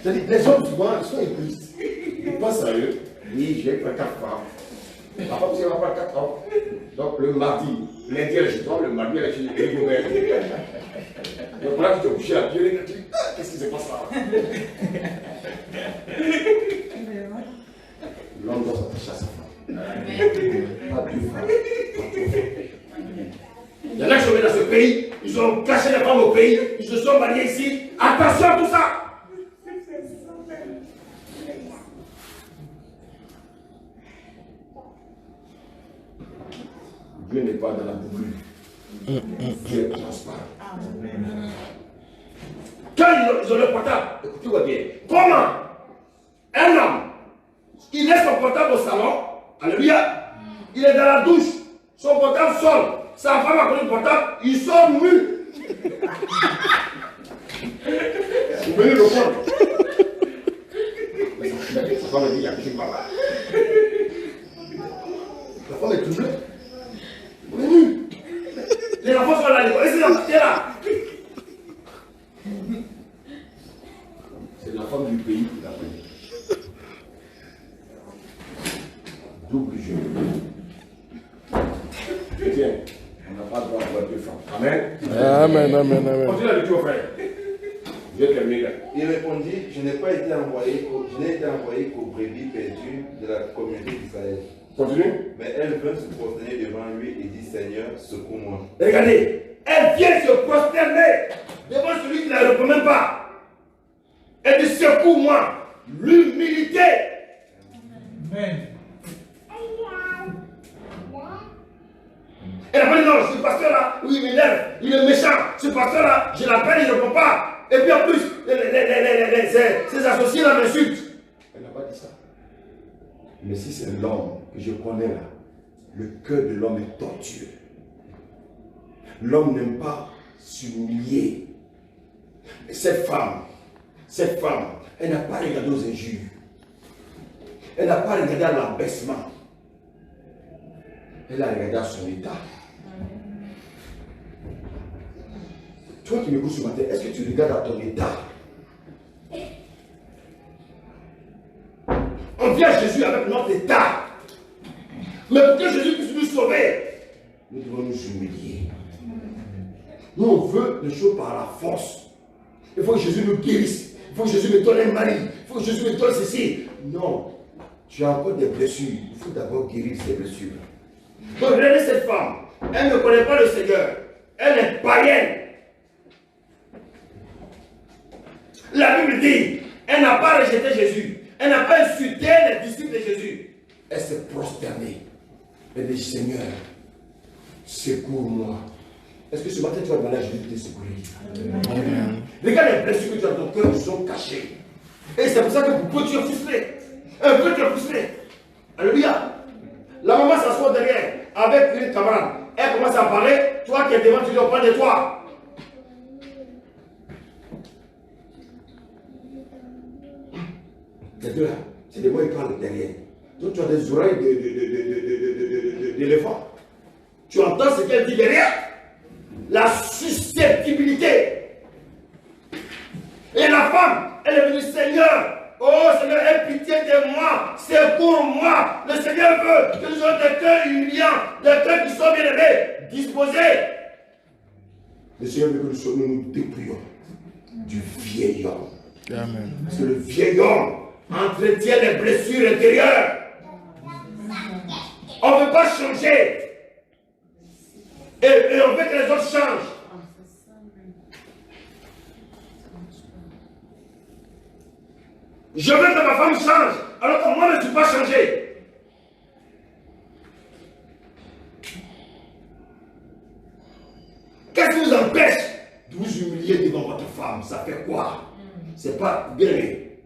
C'est-à-dire, les hommes, souvent, ils sont égoïstes. Ils pensent à eux. Oui, je vais prendre 4 femmes. La femme, c'est va prendre 4 hommes. Donc, le mardi, lundi, elle est chez toi, le mardi, elle est chez les gouverneurs. Donc là, tu te couches la pied, tu dis, qu'est-ce qui se passe là? L'homme doit s'attacher à sa femme. Pas 2 femmes. Il y en a qui sont venus dans ce pays, ils ont caché les femmes au pays, ils se sont mariés ici. Attention à tout ça! Dieu n'est pas dans la doublure. Dieu est transparent. Quand ils ont le portable, écoutez-moi bien, comment un homme, il laisse son portable au salon, alléluia, il est dans la douche, son portable sonne, sa femme a connu le portable, il sort nu. Vous venez le prendre. Sa femme me dit, il y a quelque chose par là. La femme est troublée. Venu. Les enfants sont là, les enfants sont là. C'est la femme du pays qui l'a pris. Double jeu. Tiens, on n'a pas le droit d'avoir 2 femmes. Amen. Amen, amen, amen. Continue la lecture, frère. Je vais terminer là. Il répondit, je n'ai été envoyé qu'aux brebis perdues de la communauté d'Israël. Continue. Mais elle vint se prosterner devant lui et dit, Seigneur, secours-moi. Regardez, elle vient se prosterner devant celui qui ne la reprend même pas. Elle dit, secours-moi. L'humilité. Amen. Elle a pas dit non, ce pasteur-là, oui, il m'énerve, il est méchant. Ce pasteur-là, je l'appelle, il ne répond pas. Et puis en plus, ses associés-là m'insultent. Elle n'a pas dit ça. Mais si c'est l'homme que je connais là, le cœur de l'homme est tortueux. L'homme n'aime pas s'humilier. Cette femme, elle n'a pas regardé aux injures. Elle n'a pas regardé à l'abaissement. Elle a regardé à son état. Toi qui m'écoutes ce matin, est-ce que tu regardes à ton état? On vient à Jésus avec notre état. Mais pour que Jésus puisse nous sauver, nous devons nous humilier. Nous, on veut les choses par la force. Il faut que Jésus nous guérisse. Il faut que Jésus me donne un mari. Il faut que Jésus me donne ceci. Non. Tu as encore des blessures. Il faut d'abord guérir ces blessures. Donc, regardez cette femme. Elle ne connaît pas le Seigneur. Elle est païenne. La Bible dit, elle n'a pas rejeté Jésus. Elle n'a pas insulté les disciples de Jésus. Elle s'est prosternée. Elle dit, Seigneur, secours-moi. Est-ce que ce matin tu vas demander à Jésus de te secourir? Amen. Regarde les blessures que tu as dans ton cœur qui sont cachées. Et c'est pour ça que pour peu tu es frustré. Un peu tu es frustré. Alléluia. La maman s'assoit derrière avec une camarade. Elle commence à parler. Toi qui es devant, tu dis, on parle de toi. Les deux là, c'est des mots qui parlent derrière. Donc tu as des oreilles d'éléphant. Tu entends ce qu'elle dit derrière. La susceptibilité. Et la femme, elle est venue, Seigneur. Oh Seigneur, aie pitié de moi. Secours-moi. Le Seigneur veut que nous ayons des cœurs humiliants, des cœurs qui sont bien aimés, disposés. Le Seigneur veut que nous dépouillons du vieil homme. Amen. Parce que le vieil homme entretient les blessures intérieures. On ne veut pas changer. Et on veut que les autres changent. Je veux que ma femme change, alors que moi je ne suis pas changé. Qu'est-ce qui vous empêche de vous fait quoi? C'est pas bien.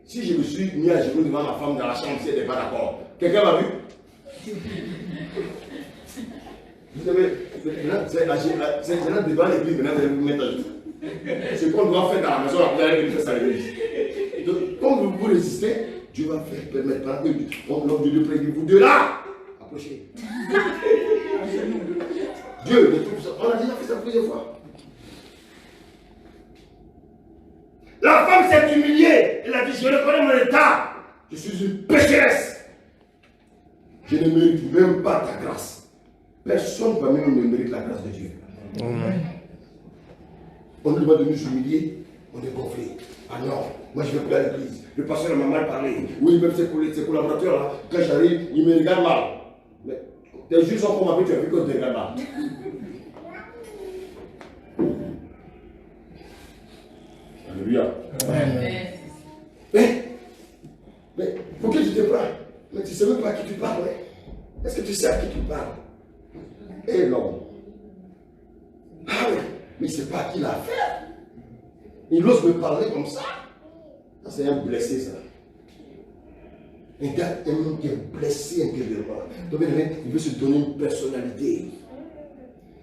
Si je me suis mis à genoux devant ma femme dans la chambre, si elle n'est pas d'accord, quelqu'un m'a vu? Vous savez, c'est là devant l'église, maintenant vous allez vous mettre à genoux. Ce qu'on doit faire dans la maison, vous allez faire ça à l'église. Donc, comme vous résistez, Dieu va faire permettre, pendant que l'homme de Dieu prie, vous deux là, approchez. Dieu, ne trouve ça. On a déjà fait ça plusieurs fois. La femme s'est humiliée. Elle a dit, je reconnais mon état. Je suis une pécheresse. Je ne mérite même pas ta grâce. Personne va même ne mérite la grâce de Dieu. On nous demande de nous humilier, on est gonflé. Ah non, moi je ne vais plus à l'église. Le pasteur m'a mal parlé. Oui, même ses collaborateurs là, quand j'arrive, ils me regardent mal. Mais tes yeux sont comme avec, tu as vu qu'on te regarde mal. Alléluia. Mais pour qui tu te plains? Mais tu ne sais même pas à qui tu parles. Hein? Est-ce que tu sais à qui tu parles? Eh non. Ah oui, mais il ne sait pas à qui il a affaire. Il ose me parler comme ça. Ça, c'est un blessé, ça. Un gars qui est blessé intérieurement. Donc, il veut se donner une personnalité.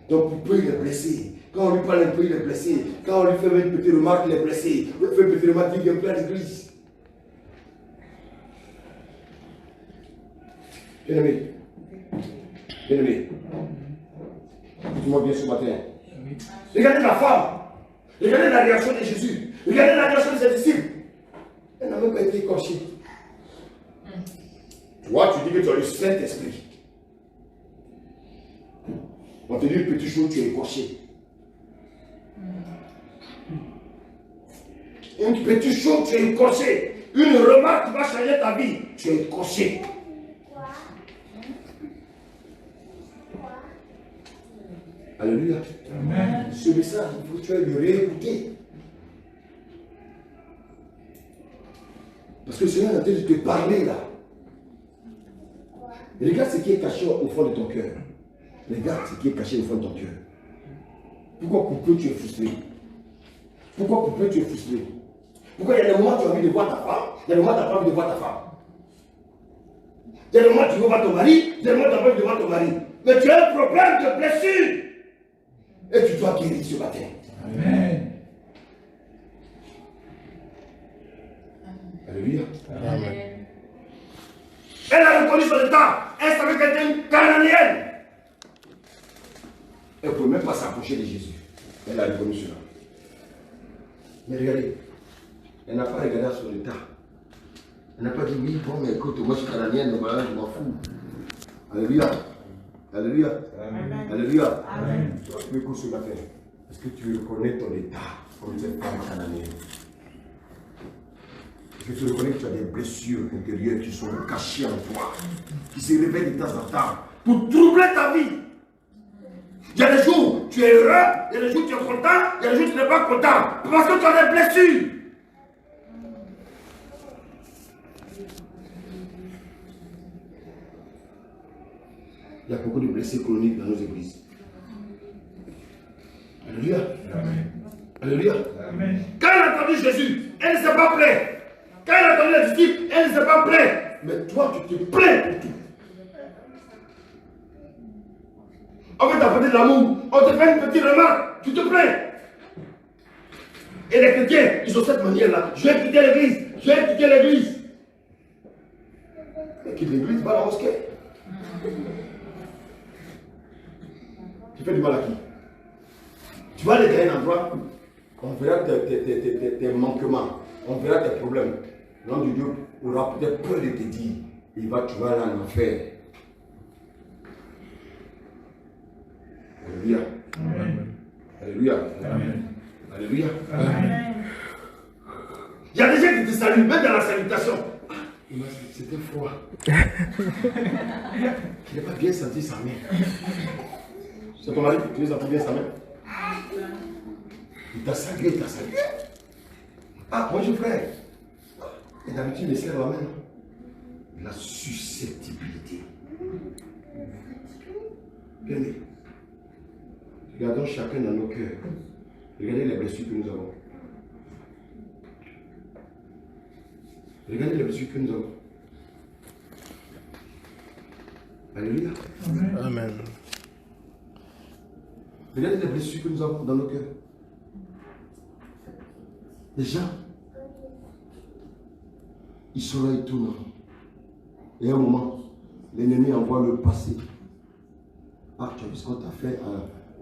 Donc, pour peu, il est blessé. Quand on lui parle un peu, il est blessé. Quand on lui fait une petite remarque, il est blessé. On lui fait une petite remarque, il vient plus à l'église. Bien-aimé. Bien-aimé. Écoute-moi bien ce matin. Regardez la femme. Regardez la réaction de Jésus. Regardez la réaction de ses disciples. Elle n'a même pas été écorchée. Toi, tu dis que tu as le Saint-Esprit. On te dit une petite chose, tu es écorché. Une petite chose, tu es écorché. Une remarque qui va changer ta vie, tu es écorché. Alléluia. Amen. Ce message, il faut que tu ailles le réécouter. Parce que le Seigneur est en train de te parler là. Et regarde ce qui est caché au fond de ton cœur. Regarde ce qui est caché au fond de ton cœur. Pourquoi pour peu tu es frustré? Pourquoi pour peu tu es frustré? Pourquoi il y a des moments où tu as envie de voir ta femme, il y a des moments où tu n'as pas envie de voir ta femme. Il y a des moments où tu veux voir ton mari, il y a des moments où tu n'as pas envie de voir ton mari. Mais tu as un problème de blessure. Et tu dois guérir ce matin. Amen. Alléluia. Amen. Elle a reconnu son état. Elle savait qu'elle était une cananéenne. Elle ne pouvait même pas s'approcher de Jésus. Elle a reconnu cela. Mais regardez, elle n'a pas regardé à son état. Elle n'a pas dit oui, bon, mais écoute, moi je suis cananéenne, mais voilà, je m'en fous. Alléluia. Alléluia. Amen. Alléluia. Amen. Toi, tu m'écoutes ce matin. Est-ce que tu reconnais ton état comme cette femme cananéenne? Est-ce que tu reconnais que tu as des blessures intérieures qui sont cachées en toi, qui se réveillent de temps en temps pour troubler ta vie? Il y a des jours où tu es heureux, il y a des jours où tu es content, il y a des jours où tu n'es pas content, parce que tu as des blessures. Il y a beaucoup de blessés chroniques dans nos églises. Alléluia. Amen. Alléluia. Amen. Quand elle a entendu Jésus, elle ne s'est pas plainte. Quand elle a entendu les disciples, elle ne s'est pas plainte. Mais toi, tu te plains pour tout. On veut t'apporter de l'amour, on te fait une petite remarque, tu te plains. Et les chrétiens, ils ont cette manière-là. Je vais quitter l'église, je vais quitter l'église. Et quitte l'église, va à la mosquée. Tu fais du mal à qui? Tu vas aller à un endroit, on verra tes manquements, on verra tes problèmes. L'homme de Dieu aura peut-être peur de te dire, tu vas aller en enfer. Alléluia. Amen. Alléluia. Amen. Alléluia. Amen. Il y a des gens qui te saluent, même dans la salutation. C'était froid. Il n'a pas bien senti sa main. C'est ton mari, tu les as bien sa main? Il t'a salué, il t'a salué. Ah, bonjour frère. Et d'habitude, il serre la main. La susceptibilité. Bien-aimé. Regardons chacun dans nos cœurs. Regardez les blessures que nous avons. Regardez les blessures que nous avons. Alléluia. Amen. Regardez les blessures que nous avons dans nos cœurs. Les gens, ils sont là et tournent. Et à un moment, l'ennemi envoie le passé. Ah, tu as vu ce qu'on t'a fait.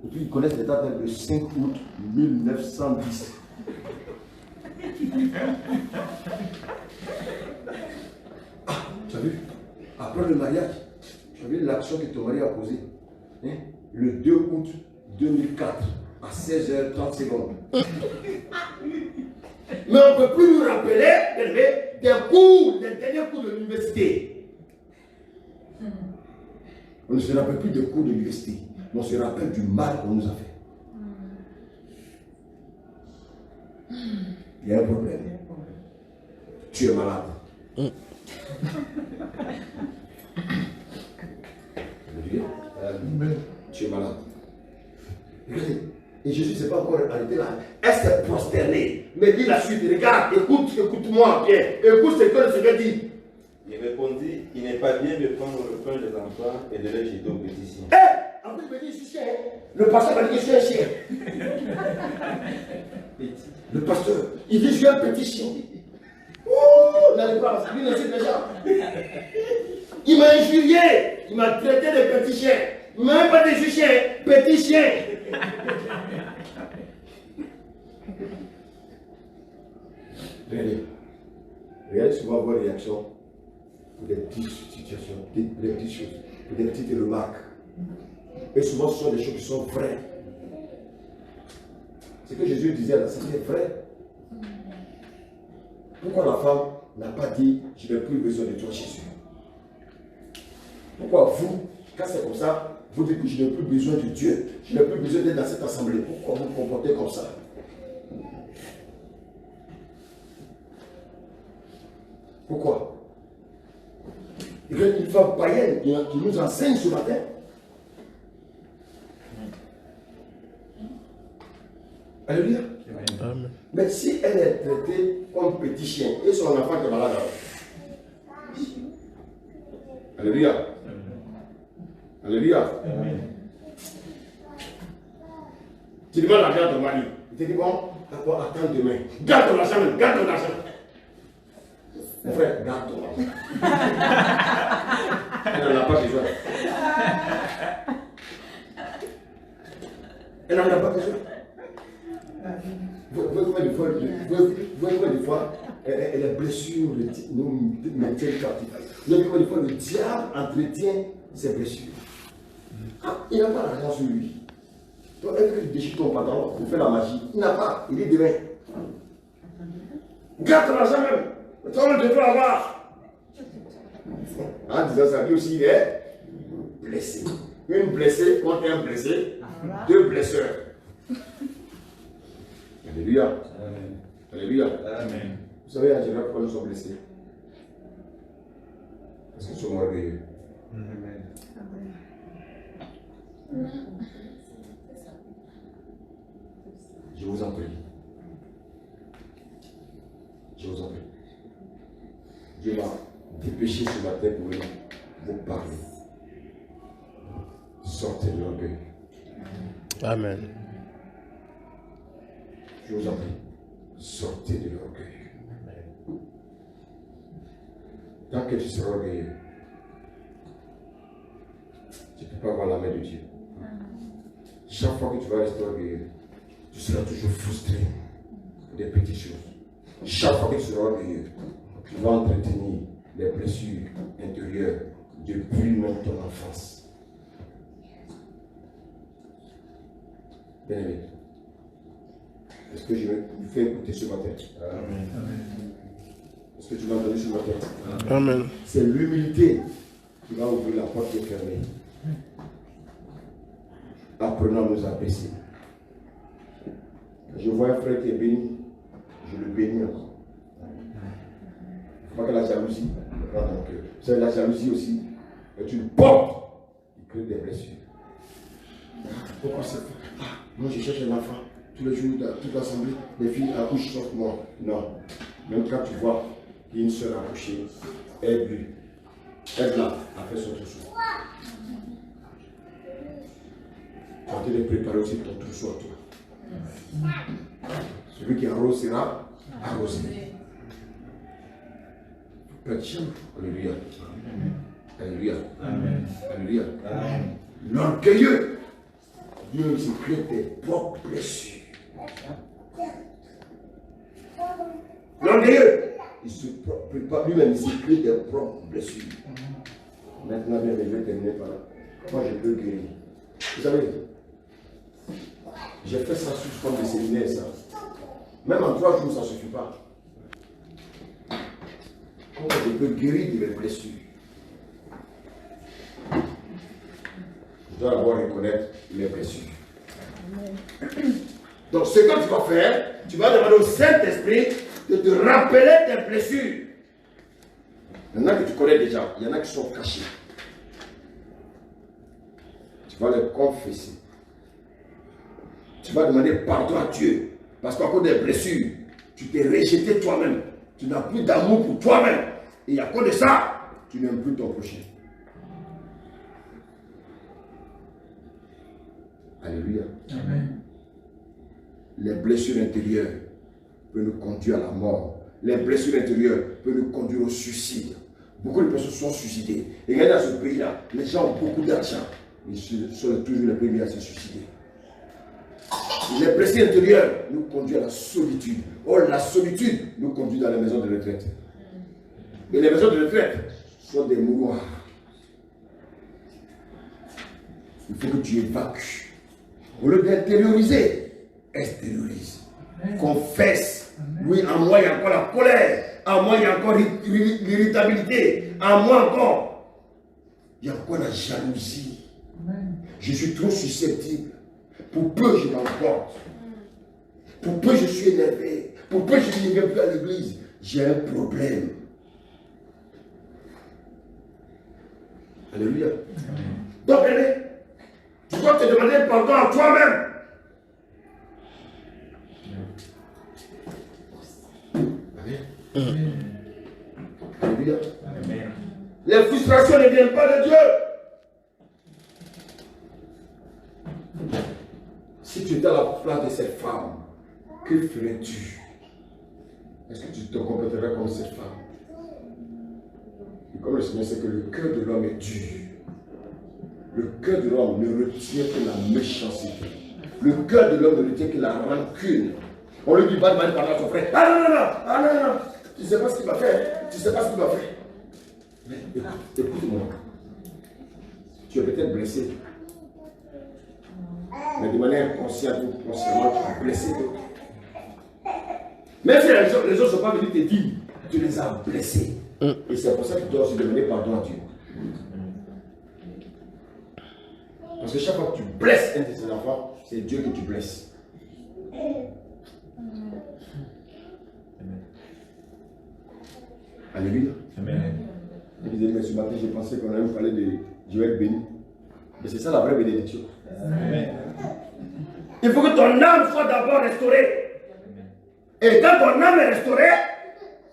Et puis ils connaissent les dates de 5 août 1910. Ah, tu as vu? Après le mariage, tu as vu l'action que ton mari a posée. Hein? Le 2 août 2004, à 16h30. Mais on ne peut plus nous rappeler des cours, des derniers cours de l'université. On ne se rappelle plus des cours de l'université, mais on se rappelle du mal qu'on nous a fait. Il y a un problème. Tu es malade. Tu es malade. Regardez. Et Jésus ne s'est pas encore arrêté là. Elle s'est prosternée. Mais dis la suite. Regarde, écoute-moi bien. Écoute ce que le Seigneur dit. Il répondit, il n'est pas bien de prendre le pain des enfants et de les jeter aux petits chiens. Hé, en plus, il me dit, je suis chien. Le pasteur m'a dit que je suis un chien. Le pasteur, il dit, je suis un petit chien. Ouh, n'allez pas, ça lui l'insulte déjà. Il m'a injurié. Il m'a traité de petit chien. Même pas de chien, petit chien. Regardez souvent vos réactions pour des petites situations, des petites choses, pour des petites remarques. Et souvent ce sont des choses qui sont vraies. Ce que Jésus disait là, c'était vrai. Pourquoi la femme n'a pas dit je n'ai plus besoin de toi, Jésus? Pourquoi vous, quand c'est comme ça, vous dites que je n'ai plus besoin de Dieu, je n'ai plus besoin d'être dans cette assemblée? Pourquoi vous vous comportez comme ça? Pourquoi? Il y a une femme païenne qui nous enseigne ce matin. Alléluia. Amen. Mais si elle est traitée comme petit chien et son enfant qui est malade, alléluia. Alléluia. Tu demandes l'argent à ton mari. Il te dit bon, attends demain. Garde ton argent, garde ton argent. Mon frère, garde ton argent. Elle n'en a pas besoin. Elle n'en a pas besoin. Vous voyez des fois, les blessures nous maintiennent captifs. Vous voyez des fois, le diable entretient ses blessures. Ah, il n'a pas l'argent sur lui. Toi, elle déchire ton pantalon pour faire la magie. Il n'a pas, il est demain. Garde ton argent même. Toi, tu dois avoir. En disant ça, lui aussi, il est blessé. Une blessée contre un blessé, deux blesseurs. Alléluia. Amen. Alléluia. Amen. Vous savez, en général, pourquoi nous sommes blessés? Parce que nous sommes orgueilleux. Amen. Je vous en prie. Je vous en prie. Dieu m'a dépêché ce matin pour vous parler. Sortez de l'orgueil. Amen. Je vous en prie, sortez de l'orgueil. Tant que tu seras orgueilleux, tu ne peux pas avoir la main de Dieu. Chaque fois que tu vas rester orgueilleux, tu seras toujours frustré pour des petites choses. Chaque fois que tu seras orgueilleux, tu vas entretenir les blessures intérieures depuis même ton enfance. Bien-aimé. Est-ce que je vais vous faire écouter ce matin? Amen. Est-ce que tu m'as entendu ce matin? Amen. C'est l'humilité qui va ouvrir la porte qui est fermée. Apprenons à nous abaisser. Je vois un frère qui est béni, je le bénis encore. Il ne faut pas que la jalousie rentre dans le cœur. C'est la jalousie aussi est une porte qui crée des blessures. Pourquoi c'est ça? Moi je cherche un enfant. Tous les jours, dans toute l'assemblée, les filles accouchent sauf moi. Non. Même quand tu vois Une sœur accouchée, elle là, a fait son trousseau. Tu vas te préparer aussi ton trousseau à toi. Celui qui arrose sera arrosé. Alléluia. Alléluia. Alléluia. L'orgueilleux, Dieu se crée tes propres blessures. L'orgueilleux, il se prépare lui-même, il se crée tes propres blessures. Maintenant, bien, je vais terminer par là. Comment je peux guérir? Vous savez, j'ai fait ça sous forme de séminaire, ça. Même en 3 jours, ça ne suffit pas. Comment je peux guérir de mes blessures? Je dois d'abord reconnaître mes blessures. Donc, ce que tu vas faire, tu vas demander au Saint-Esprit de te rappeler tes blessures. Il y en a que tu connais déjà, il y en a qui sont cachés. Tu vas les confesser. Tu vas demander pardon à Dieu. Parce qu'à cause des blessures, tu t'es rejeté toi-même. Tu n'as plus d'amour pour toi-même. Et à cause de ça, tu n'aimes plus ton prochain. Alléluia. Amen. Les blessures intérieures peuvent nous conduire à la mort. Les blessures intérieures peuvent nous conduire au suicide. Beaucoup de personnes sont suicidées. Et regardez dans ce pays-là, les gens ont beaucoup d'argent. Ils sont toujours les premiers à se suicider. Les blessures intérieures nous conduisent à la solitude. Or, la solitude nous conduit dans les maisons de retraite. Et les maisons de retraite sont des mouroirs. Il faut que tu évacues. Au lieu d'intérioriser, extériorise. Confesse. Oui, en moi, il y a encore la colère. En moi, il y a encore l'irritabilité. En moi encore, il y a encore la jalousie. Je suis trop susceptible. Pour peu, je m'emporte. Pour peu, je suis énervé. Pour peu, je ne viens plus à l'église. J'ai un problème. Alléluia. Donc, tu dois te demander pardon à toi-même. Amen. Alléluia. Amen. Les frustrations ne viennent pas de Dieu. Si tu étais à la place de cette femme, que ferais-tu? Est-ce que tu te comporterais comme cette femme? Et comme le Seigneur sait que le cœur de l'homme est dur, le cœur de l'homme ne retient que la méchanceté. Le cœur de l'homme ne retient que la rancune. On lui dit, va demander pardon à son frère. Ah non, non, non, ah non, non, non. Tu ne sais pas ce qu'il m'a fait. Tu ne sais pas ce qu'il m'a fait. Mais écoute-moi. Tu es peut-être blessé. Mais de manière inconsciente ou consciemment, tu as blessé d'autres. Même si les autres ne sont pas venus te dire, tu les as blessés. Et c'est pour ça que tu dois aussi demander pardon à Dieu. Parce que chaque fois que tu blesses un de tes enfants, c'est Dieu que tu blesses. Alléluia. Amen. Je disais, mais ce matin, j'ai pensé qu'on allait parler de Joël béni. Et c'est ça la vraie bénédiction. Amen. Il faut que ton âme soit d'abord restaurée. Et quand ton âme est restaurée,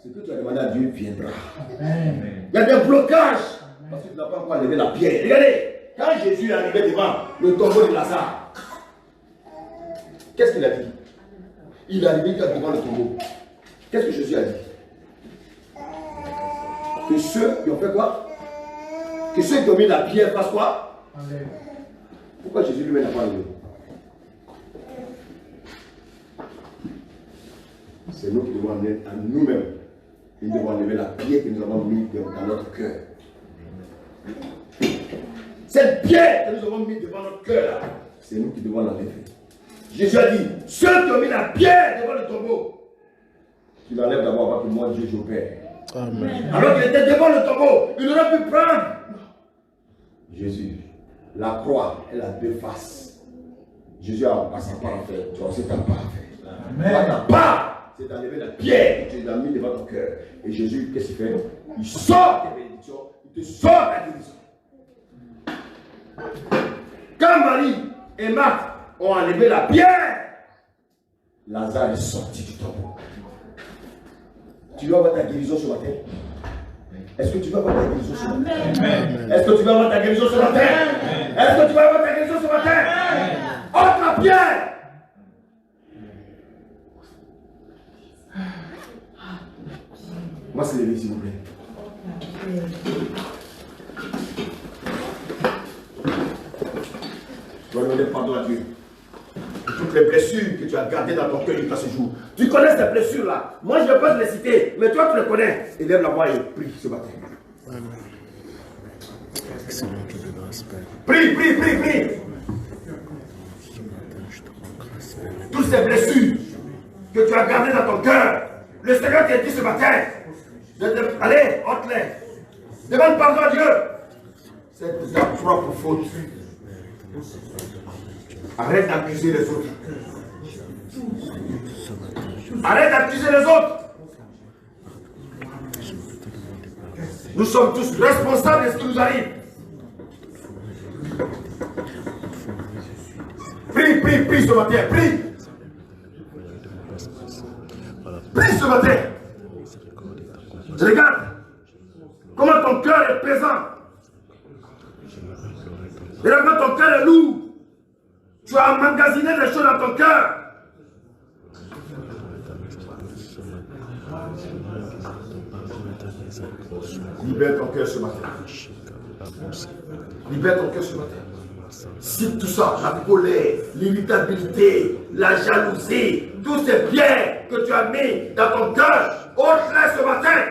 ce que tu as demandé à Dieu viendra. Amen. Il y a des blocages. Parce que tu n'as pas encore levé la pierre. Regardez, quand Jésus est arrivé devant le tombeau de Lazare, qu'est-ce qu'il a dit? Il est arrivé devant le tombeau. Qu'est-ce que Jésus a dit? Que ceux qui ont fait quoi? Que ceux qui ont mis la pierre fassent quoi? Amen. Pourquoi Jésus lui-même n'a pas levé? C'est nous qui devons amener à nous-mêmes. Nous devons enlever la pierre que nous avons mise dans notre cœur. Cette pierre que nous avons mise devant notre cœur, c'est nous qui devons l'enlever. Jésus a dit, ceux qui ont mis la pierre devant le tombeau, tu l'enlèves d'abord parce que moi Dieu j'opère. Amen. Alors qu'il était devant le tombeau, il aurait pu prendre. Jésus, la croix, elle a deux faces. Jésus a sa part à faire, tu as aussi ta part à faire. Amen. Ta part, c'est d'enlever la pierre que tu l'as mis devant ton cœur. Et Jésus, qu'est-ce qu'il fait? Il sort tes bénédictions, il te sort ta guérison. Quand Marie et Marthe ont enlevé la pierre, Lazare est sorti du tombeau. tu vas avoir ta guérison ce matin? Est-ce que tu vas avoir ta guérison ce matin? Amen. Est-ce que tu vas avoir ta guérison ce matin? Est-ce que tu vas avoir ta guérison ce matin? Ôte la pierre! Moi, c'est levé, s'il vous plaît. Tu vas demander pardon à Dieu. Toutes les blessures que tu as gardées dans ton cœur jusqu'à ce jour. Tu connais ces blessures-là. Moi, je ne vais pas te les citer, mais toi, tu les connais. Élève la voix et prie ce matin. Seigneur, je te grâce, Père. Prie, prie, prie, prie. Ce matin, je te rends grâce, Père. Toutes ces blessures que tu as gardées dans ton cœur, le Seigneur t'a dit ce matin, allez, ôte-les. Demande pardon à Dieu. C'est ta propre faute. Arrête d'accuser les autres. Arrête d'accuser les autres. Nous sommes tous responsables de ce qui nous arrive. Prie, prie, prie ce matin, prie. Prie ce matin. Regarde comment ton cœur est présent. Regarde comment ton cœur est lourd. Tu as emmagasiné des choses dans ton cœur. Libère ton cœur ce matin. Libère ton cœur ce matin. Si tout ça, la colère, l'irritabilité, la jalousie, tous ces biens que tu as mis dans ton cœur, ôte-les ce matin.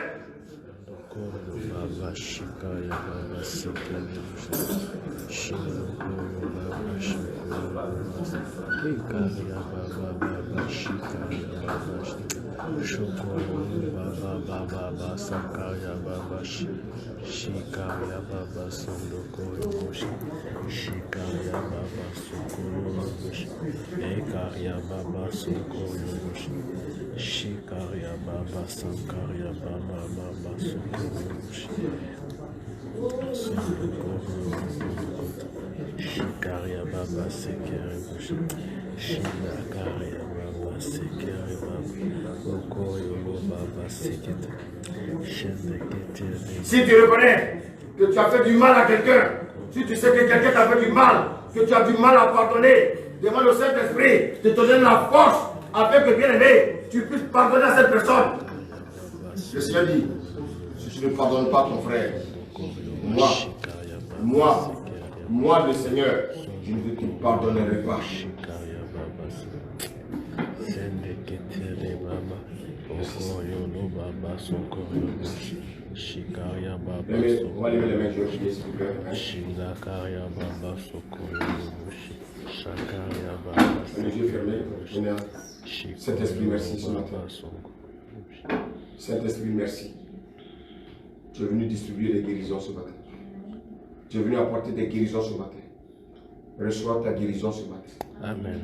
Si tu reconnais que tu as fait du mal à quelqu'un, si tu sais que quelqu'un t'a fait du mal, que tu as du mal à pardonner, demande au Saint-Esprit de te donner la force afin que, bien aimé, tu puisses pardonner à cette personne. Le Seigneur dit, si tu ne pardonnes pas ton frère, moi le Seigneur, je ne te pardonnerai pas. On va lever les mains, je vais prier s'il vous plaît. Les yeux fermés. Saint-Esprit, merci ce matin. Saint-Esprit, merci. Tu es venu distribuer des guérisons ce matin. Tu es venu apporter des guérisons ce matin. Reçois ta guérison ce matin. Amen.